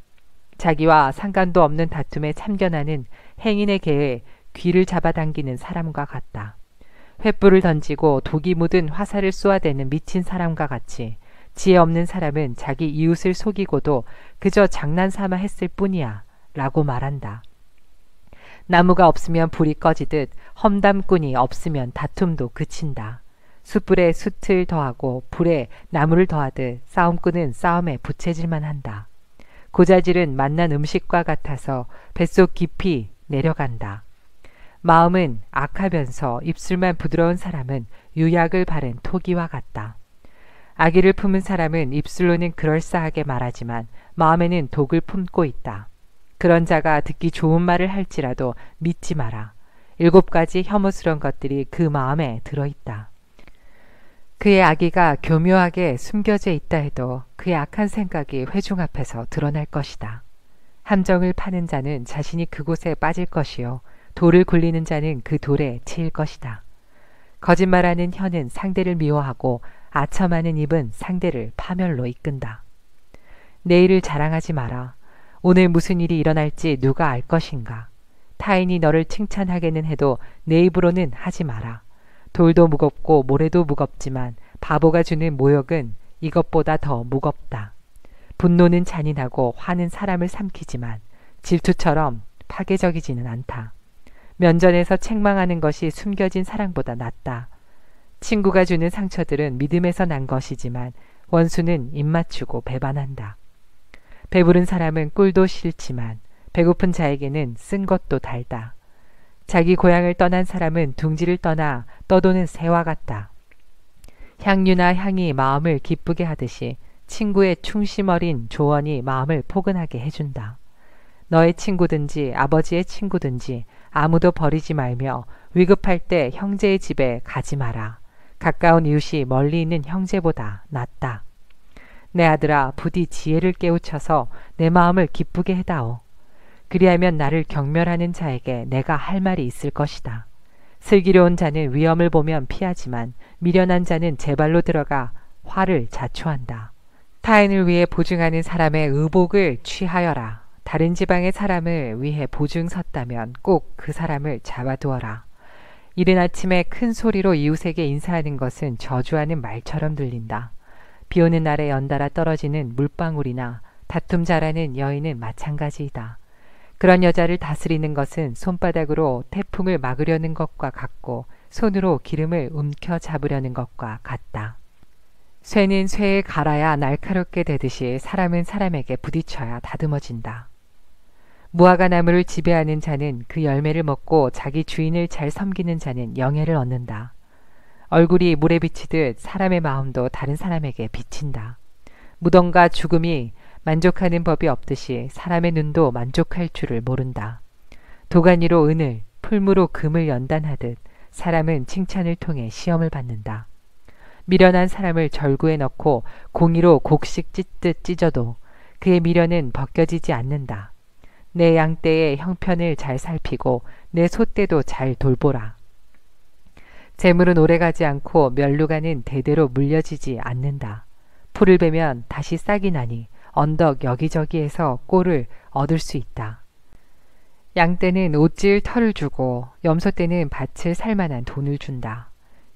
자기와 상관도 없는 다툼에 참견하는 행인의 개에 귀를 잡아당기는 사람과 같다. 횃불을 던지고 독이 묻은 화살을 쏘아대는 미친 사람과 같이 지혜 없는 사람은 자기 이웃을 속이고도 그저 장난삼아 했을 뿐이야 라고 말한다. 나무가 없으면 불이 꺼지듯 험담꾼이 없으면 다툼도 그친다. 숯불에 숯을 더하고 불에 나무를 더하듯 싸움꾼은 싸움에 부채질만 한다. 고자질은 맛난 음식과 같아서 뱃속 깊이 내려간다. 마음은 악하면서 입술만 부드러운 사람은 유약을 바른 토기와 같다. 악의를 품은 사람은 입술로는 그럴싸하게 말하지만 마음에는 독을 품고 있다. 그런 자가 듣기 좋은 말을 할지라도 믿지 마라. 7가지 혐오스러운 것들이 그 마음에 들어있다. 그의 악의가 교묘하게 숨겨져 있다 해도 그의 악한 생각이 회중 앞에서 드러날 것이다. 함정을 파는 자는 자신이 그곳에 빠질 것이요 돌을 굴리는 자는 그 돌에 치일 것이다. 거짓말하는 혀는 상대를 미워하고 아첨하는 입은 상대를 파멸로 이끈다. 내일을 자랑하지 마라. 오늘 무슨 일이 일어날지 누가 알 것인가. 타인이 너를 칭찬하게는 해도 내 입으로는 하지 마라. 돌도 무겁고 모래도 무겁지만 바보가 주는 모욕은 이것보다 더 무겁다. 분노는 잔인하고 화는 사람을 삼키지만 질투처럼 파괴적이지는 않다. 면전에서 책망하는 것이 숨겨진 사랑보다 낫다. 친구가 주는 상처들은 믿음에서 난 것이지만 원수는 입맞추고 배반한다. 배부른 사람은 꿀도 싫지만 배고픈 자에게는 쓴 것도 달다. 자기 고향을 떠난 사람은 둥지를 떠나 떠도는 새와 같다. 향유나 향이 마음을 기쁘게 하듯이 친구의 충심 어린 조언이 마음을 포근하게 해준다. 너의 친구든지 아버지의 친구든지 아무도 버리지 말며 위급할 때 형제의 집에 가지 마라. 가까운 이웃이 멀리 있는 형제보다 낫다. 내 아들아, 부디 지혜를 깨우쳐서 내 마음을 기쁘게 해다오. 그리하면 나를 경멸하는 자에게 내가 할 말이 있을 것이다. 슬기로운 자는 위험을 보면 피하지만 미련한 자는 제 발로 들어가 화를 자초한다. 타인을 위해 보증하는 사람의 의복을 취하여라. 다른 지방의 사람을 위해 보증 섰다면 꼭 그 사람을 잡아두어라. 이른 아침에 큰 소리로 이웃에게 인사하는 것은 저주하는 말처럼 들린다. 비 오는 날에 연달아 떨어지는 물방울이나 다툼 잘하는 여인은 마찬가지이다. 그런 여자를 다스리는 것은 손바닥으로 태풍을 막으려는 것과 같고 손으로 기름을 움켜 잡으려는 것과 같다. 쇠는 쇠에 갈아야 날카롭게 되듯이 사람은 사람에게 부딪혀야 다듬어진다. 무화과 나무를 지배하는 자는 그 열매를 먹고 자기 주인을 잘 섬기는 자는 영예를 얻는다. 얼굴이 물에 비치듯 사람의 마음도 다른 사람에게 비친다. 무덤과 죽음이 만족하는 법이 없듯이 사람의 눈도 만족할 줄을 모른다. 도가니로 은을, 풀무로 금을 연단하듯 사람은 칭찬을 통해 시험을 받는다. 미련한 사람을 절구에 넣고 공이로 곡식 찢듯 찢어도 그의 미련은 벗겨지지 않는다. 내 양떼의 형편을 잘 살피고 내 소떼도 잘 돌보라. 재물은 오래가지 않고 면류관은 대대로 물려지지 않는다. 풀을 베면 다시 싹이 나니 언덕 여기저기에서 꼴을 얻을 수 있다. 양떼는 옷질 털을 주고 염소떼는 밭을 살만한 돈을 준다.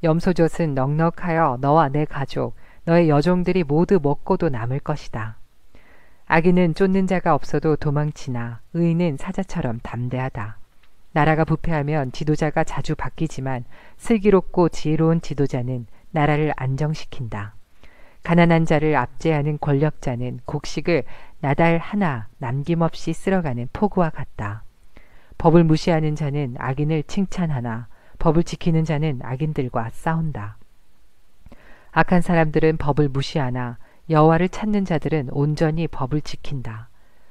염소젖은 넉넉하여 너와 내 가족, 너의 여종들이 모두 먹고도 남을 것이다. 악인은 쫓는 자가 없어도 도망치나 의인은 사자처럼 담대하다. 나라가 부패하면 지도자가 자주 바뀌지만 슬기롭고 지혜로운 지도자는 나라를 안정시킨다. 가난한 자를 압제하는 권력자는 곡식을 나달 하나 남김없이 쓸어가는 포구와 같다. 법을 무시하는 자는 악인을 칭찬하나 법을 지키는 자는 악인들과 싸운다. 악한 사람들은 법을 무시하나 여호와를 찾는 자들은 온전히 법을 지킨다.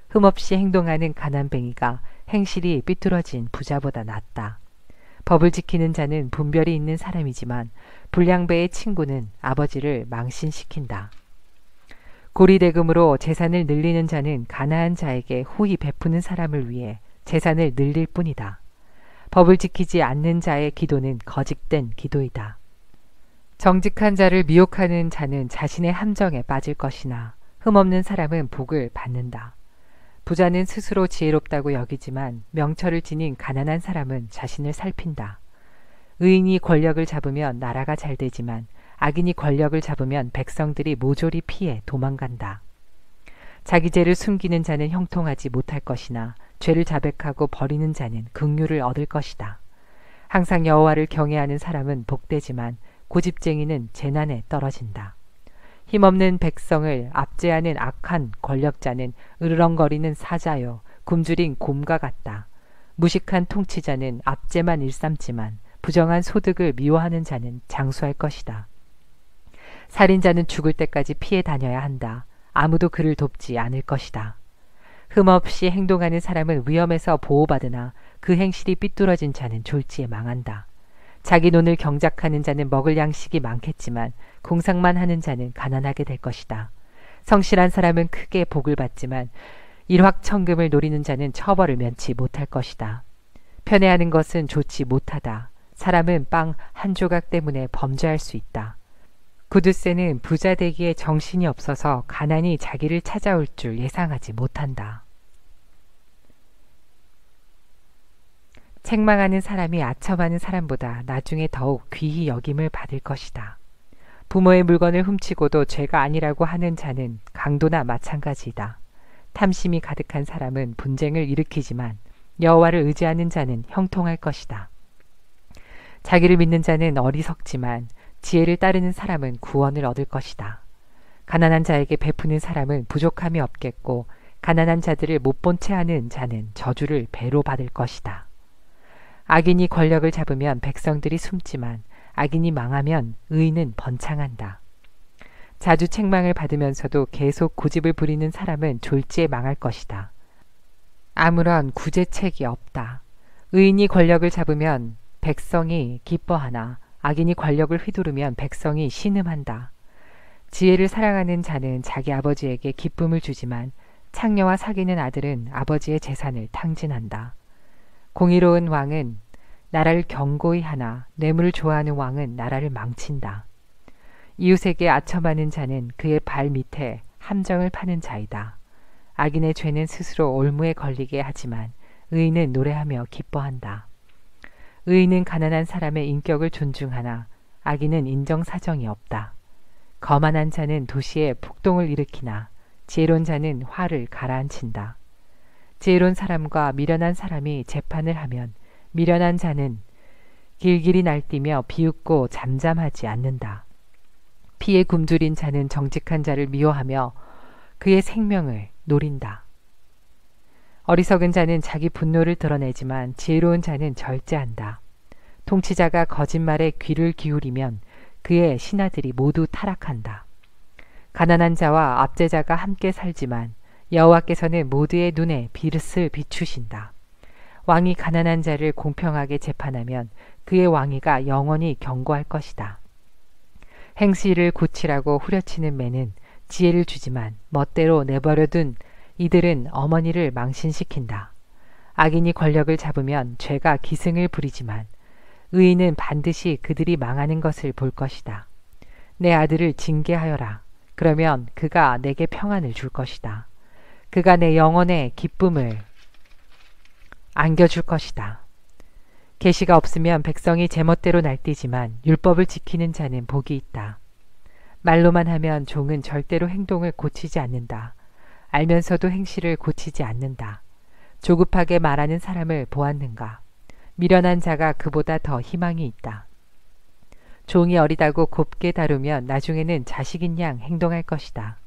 흠없이 행동하는 가난뱅이가 행실이 삐뚤어진 부자보다 낫다. 법을 지키는 자는 분별이 있는 사람이지만 불량배의 친구는 아버지를 망신시킨다. 고리대금으로 재산을 늘리는 자는 가난한 자에게 후히 베푸는 사람을 위해 재산을 늘릴 뿐이다. 법을 지키지 않는 자의 기도는 거짓된 기도이다. 정직한 자를 미혹하는 자는 자신의 함정에 빠질 것이나 흠없는 사람은 복을 받는다. 부자는 스스로 지혜롭다고 여기지만 명철을 지닌 가난한 사람은 자신을 살핀다. 의인이 권력을 잡으면 나라가 잘 되지만 악인이 권력을 잡으면 백성들이 모조리 피해 도망간다. 자기 죄를 숨기는 자는 형통하지 못할 것이나 죄를 자백하고 버리는 자는 긍휼을 얻을 것이다. 항상 여호와를 경외하는 사람은 복되지만 고집쟁이는 재난에 떨어진다. 힘없는 백성을 압제하는 악한 권력자는 으르렁거리는 사자요 굶주린 곰과 같다. 무식한 통치자는 압제만 일삼지만 부정한 소득을 미워하는 자는 장수할 것이다. 살인자는 죽을 때까지 피해 다녀야 한다. 아무도 그를 돕지 않을 것이다. 흠없이 행동하는 사람은 위험에서 보호받으나 그 행실이 삐뚤어진 자는 졸지에 망한다. 자기 논을 경작하는 자는 먹을 양식이 많겠지만 공상만 하는 자는 가난하게 될 것이다. 성실한 사람은 크게 복을 받지만 일확천금을 노리는 자는 처벌을 면치 못할 것이다. 편애하는 것은 좋지 못하다. 사람은 빵 한 조각 때문에 범죄할 수 있다. 구두쇠는 부자 되기에 정신이 없어서 가난이 자기를 찾아올 줄 예상하지 못한다. 책망하는 사람이 아첨하는 사람보다 나중에 더욱 귀히 여김을 받을 것이다. 부모의 물건을 훔치고도 죄가 아니라고 하는 자는 강도나 마찬가지이다. 탐심이 가득한 사람은 분쟁을 일으키지만 여호와를 의지하는 자는 형통할 것이다. 자기를 믿는 자는 어리석지만 지혜를 따르는 사람은 구원을 얻을 것이다. 가난한 자에게 베푸는 사람은 부족함이 없겠고 가난한 자들을 못 본 채 하는 자는 저주를 배로 받을 것이다. 악인이 권력을 잡으면 백성들이 숨지만 악인이 망하면 의인은 번창한다. 자주 책망을 받으면서도 계속 고집을 부리는 사람은 졸지에 망할 것이다. 아무런 구제책이 없다. 의인이 권력을 잡으면 백성이 기뻐하나 악인이 권력을 휘두르면 백성이 신음한다. 지혜를 사랑하는 자는 자기 아버지에게 기쁨을 주지만 창녀와 사귀는 아들은 아버지의 재산을 탕진한다. 공의로운 왕은 나라를 견고히 하나 뇌물을 좋아하는 왕은 나라를 망친다. 이웃에게 아첨하는 자는 그의 발 밑에 함정을 파는 자이다. 악인의 죄는 스스로 올무에 걸리게 하지만 의인은 노래하며 기뻐한다. 의인은 가난한 사람의 인격을 존중하나 악인은 인정사정이 없다. 거만한 자는 도시에 폭동을 일으키나 지혜로운 자는 화를 가라앉힌다. 지혜로운 사람과 미련한 사람이 재판을 하면 미련한 자는 길길이 날뛰며 비웃고 잠잠하지 않는다. 피에 굶주린 자는 정직한 자를 미워하며 그의 생명을 노린다. 어리석은 자는 자기 분노를 드러내지만 지혜로운 자는 절제한다. 통치자가 거짓말에 귀를 기울이면 그의 신하들이 모두 타락한다. 가난한 자와 압제자가 함께 살지만 여호와께서는 모두의 눈에 빛을 비추신다. 왕이 가난한 자를 공평하게 재판하면 그의 왕위가 영원히 견고할 것이다. 행실을 고치라고 후려치는 매는 지혜를 주지만 멋대로 내버려둔 이들은 어머니를 망신시킨다. 악인이 권력을 잡으면 죄가 기승을 부리지만 의인은 반드시 그들이 망하는 것을 볼 것이다. 내 아들을 징계하여라. 그러면 그가 내게 평안을 줄 것이다. 그가 내 영혼의 기쁨을 안겨줄 것이다. 계시가 없으면 백성이 제멋대로 날뛰지만 율법을 지키는 자는 복이 있다. 말로만 하면 종은 절대로 행동을 고치지 않는다. 알면서도 행실을 고치지 않는다. 조급하게 말하는 사람을 보았는가? 미련한 자가 그보다 더 희망이 있다. 종이 어리다고 곱게 다루면 나중에는 자식인 양 행동할 것이다.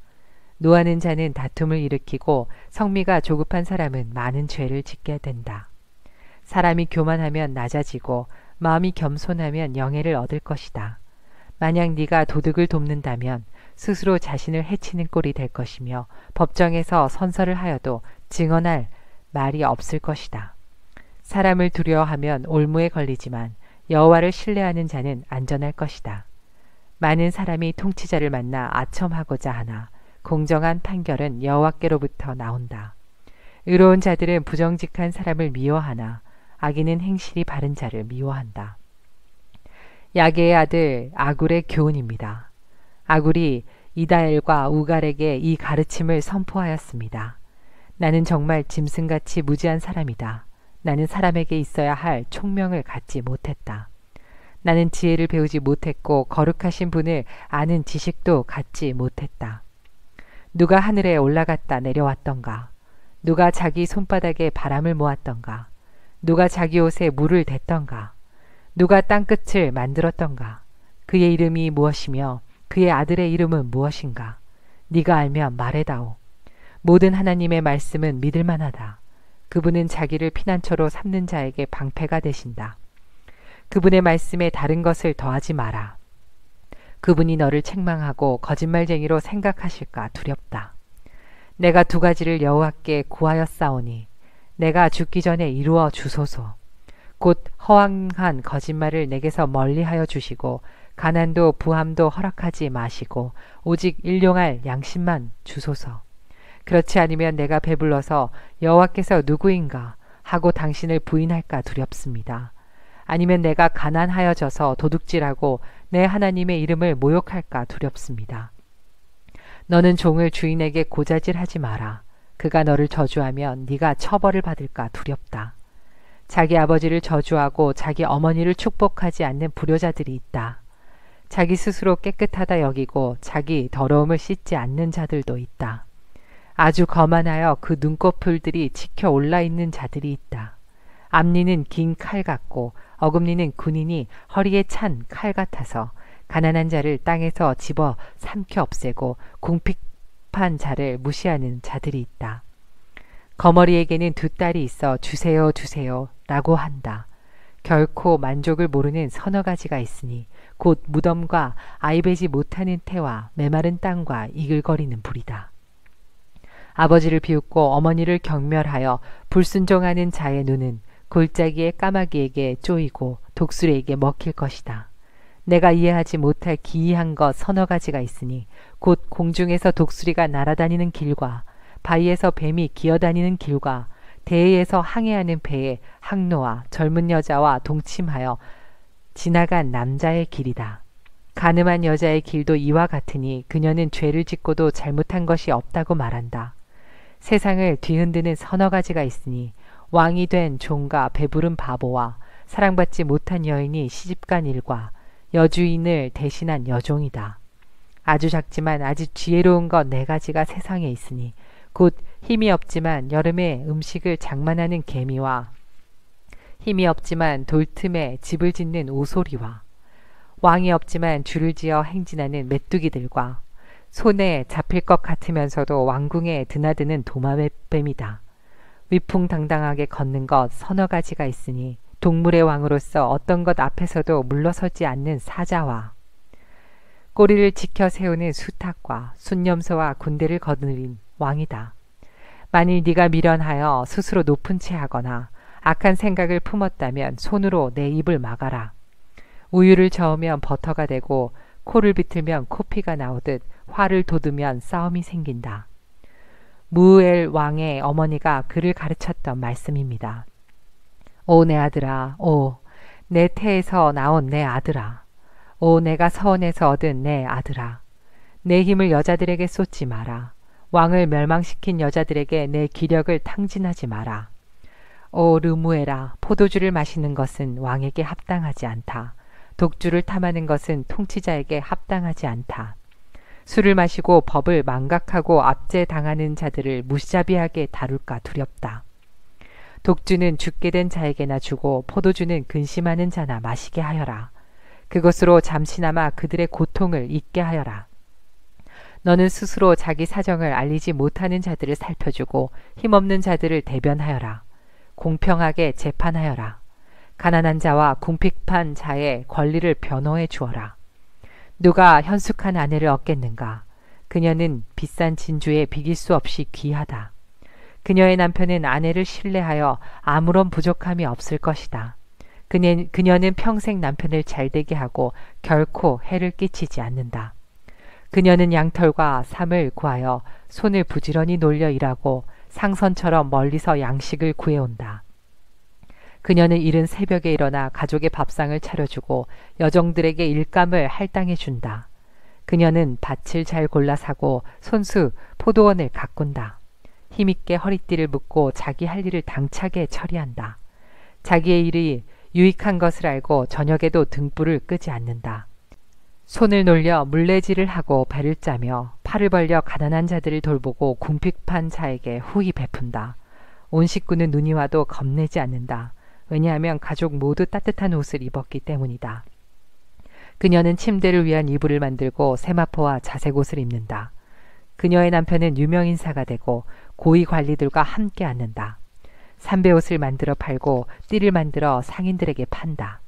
노하는 자는 다툼을 일으키고 성미가 조급한 사람은 많은 죄를 짓게 된다. 사람이 교만하면 낮아지고 마음이 겸손하면 영예를 얻을 것이다. 만약 네가 도둑을 돕는다면 스스로 자신을 해치는 꼴이 될 것이며 법정에서 선서를 하여도 증언할 말이 없을 것이다. 사람을 두려워하면 올무에 걸리지만 여호와를 신뢰하는 자는 안전할 것이다. 많은 사람이 통치자를 만나 아첨하고자 하나 공정한 판결은 여호와께로부터 나온다. 의로운 자들은 부정직한 사람을 미워하나 악인은 행실이 바른 자를 미워한다. 야게의 아들 아굴의 교훈입니다. 아굴이 이다엘과 우갈에게 이 가르침을 선포하였습니다. 나는 정말 짐승같이 무지한 사람이다. 나는 사람에게 있어야 할 총명을 갖지 못했다. 나는 지혜를 배우지 못했고 거룩하신 분을 아는 지식도 갖지 못했다. 누가 하늘에 올라갔다 내려왔던가? 누가 자기 손바닥에 바람을 모았던가? 누가 자기 옷에 물을 댔던가? 누가 땅끝을 만들었던가? 그의 이름이 무엇이며 그의 아들의 이름은 무엇인가? 네가 알면 말해다오. 모든 하나님의 말씀은 믿을 만하다. 그분은 자기를 피난처로 삼는 자에게 방패가 되신다. 그분의 말씀에 다른 것을 더하지 마라. 그분이 너를 책망하고 거짓말쟁이로 생각하실까 두렵다. 내가 두 가지를 여호와께 구하였사오니 내가 죽기 전에 이루어 주소서. 곧 허황한 거짓말을 내게서 멀리하여 주시고 가난도 부함도 허락하지 마시고 오직 일용할 양심만 주소서. 그렇지 않으면 내가 배불러서 여호와께서 누구인가 하고 당신을 부인할까 두렵습니다. 아니면 내가 가난하여져서 도둑질하고 내 하나님의 이름을 모욕할까 두렵습니다. 너는 종을 주인에게 고자질하지 마라. 그가 너를 저주하면 네가 처벌을 받을까 두렵다. 자기 아버지를 저주하고 자기 어머니를 축복하지 않는 불효자들이 있다. 자기 스스로 깨끗하다 여기고 자기 더러움을 씻지 않는 자들도 있다. 아주 거만하여 그 눈꺼풀들이 치켜 올라있는 자들이 있다. 앞니는 긴 칼 같고 어금니는 군인이 허리에 찬 칼 같아서 가난한 자를 땅에서 집어 삼켜 없애고 궁핍한 자를 무시하는 자들이 있다. 거머리에게는 두 딸이 있어 주세요 주세요 라고 한다. 결코 만족을 모르는 서너 가지가 있으니 곧 무덤과 아이배지 못하는 태와 메마른 땅과 이글거리는 불이다. 아버지를 비웃고 어머니를 경멸하여 불순종하는 자의 눈은 골짜기의 까마귀에게 쪼이고 독수리에게 먹힐 것이다. 내가 이해하지 못할 기이한 것 서너 가지가 있으니 곧 공중에서 독수리가 날아다니는 길과 바위에서 뱀이 기어다니는 길과 대해에서 항해하는 배의 항로와 젊은 여자와 동침하여 지나간 남자의 길이다. 가늠한 여자의 길도 이와 같으니 그녀는 죄를 짓고도 잘못한 것이 없다고 말한다. 세상을 뒤흔드는 서너 가지가 있으니 왕이 된 종과 배부른 바보와 사랑받지 못한 여인이 시집간 일과 여주인을 대신한 여종이다. 아주 작지만 아주 지혜로운 것 네 가지가 세상에 있으니 곧 힘이 없지만 여름에 음식을 장만하는 개미와 힘이 없지만 돌틈에 집을 짓는 오소리와 왕이 없지만 줄을 지어 행진하는 메뚜기들과 손에 잡힐 것 같으면서도 왕궁에 드나드는 도마뱀이다. 위풍당당하게 걷는 것 서너 가지가 있으니 동물의 왕으로서 어떤 것 앞에서도 물러서지 않는 사자와 꼬리를 지켜 세우는 수탉과 순념소와 군대를 거느린 왕이다. 만일 네가 미련하여 스스로 높은 채 하거나 악한 생각을 품었다면 손으로 내 입을 막아라. 우유를 저으면 버터가 되고 코를 비틀면 코피가 나오듯 화를 돋우면 싸움이 생긴다. 무엘 왕의 어머니가 그를 가르쳤던 말씀입니다. 오 내 아들아, 오 내 태에서 나온 내 아들아, 오 내가 서원에서 얻은 내 아들아, 내 힘을 여자들에게 쏟지 마라. 왕을 멸망시킨 여자들에게 내 기력을 탕진하지 마라. 오 르무에라, 포도주를 마시는 것은 왕에게 합당하지 않다. 독주를 탐하는 것은 통치자에게 합당하지 않다. 술을 마시고 법을 망각하고 압제당하는 자들을 무시자비하게 다룰까 두렵다. 독주는 죽게 된 자에게나 주고 포도주는 근심하는 자나 마시게 하여라. 그것으로 잠시나마 그들의 고통을 잊게 하여라. 너는 스스로 자기 사정을 알리지 못하는 자들을 살펴주고 힘없는 자들을 대변하여라. 공평하게 재판하여라. 가난한 자와 궁핍한 자의 권리를 변호해 주어라. 누가 현숙한 아내를 얻겠는가? 그녀는 비싼 진주에 비길 수 없이 귀하다. 그녀의 남편은 아내를 신뢰하여 아무런 부족함이 없을 것이다. 그녀는 평생 남편을 잘되게 하고 결코 해를 끼치지 않는다. 그녀는 양털과 삼을 구하여 손을 부지런히 놀려 일하고 상선처럼 멀리서 양식을 구해온다. 그녀는 이른 새벽에 일어나 가족의 밥상을 차려주고 여종들에게 일감을 할당해 준다. 그녀는 밭을 잘 골라 사고 손수 포도원을 가꾼다. 힘있게 허리띠를 묶고 자기 할 일을 당차게 처리한다. 자기의 일이 유익한 것을 알고 저녁에도 등불을 끄지 않는다. 손을 놀려 물레질을 하고 배를 짜며 팔을 벌려 가난한 자들을 돌보고 궁핍한 자에게 후히 베푼다. 온 식구는 눈이 와도 겁내지 않는다. 왜냐하면 가족 모두 따뜻한 옷을 입었기 때문이다. 그녀는 침대를 위한 이불을 만들고 세마포와 자색옷을 입는다. 그녀의 남편은 유명인사가 되고 고위 관리들과 함께 앉는다. 삼배옷을 만들어 팔고 띠를 만들어 상인들에게 판다.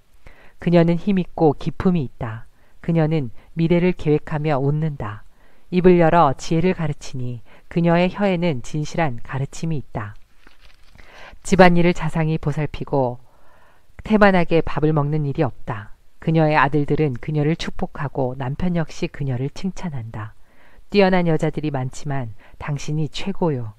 그녀는 힘있고 기품이 있다. 그녀는 미래를 계획하며 웃는다. 입을 열어 지혜를 가르치니 그녀의 혀에는 진실한 가르침이 있다. 집안일을 자상히 보살피고 태만하게 밥을 먹는 일이 없다. 그녀의 아들들은 그녀를 축복하고 남편 역시 그녀를 칭찬한다. 뛰어난 여자들이 많지만 당신이 최고요.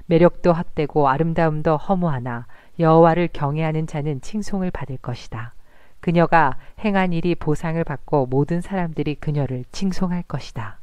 매력도 헛되고 아름다움도 허무하나 여호와를 경외하는 자는 칭송을 받을 것이다. 그녀가 행한 일이 보상을 받고 모든 사람들이 그녀를 칭송할 것이다.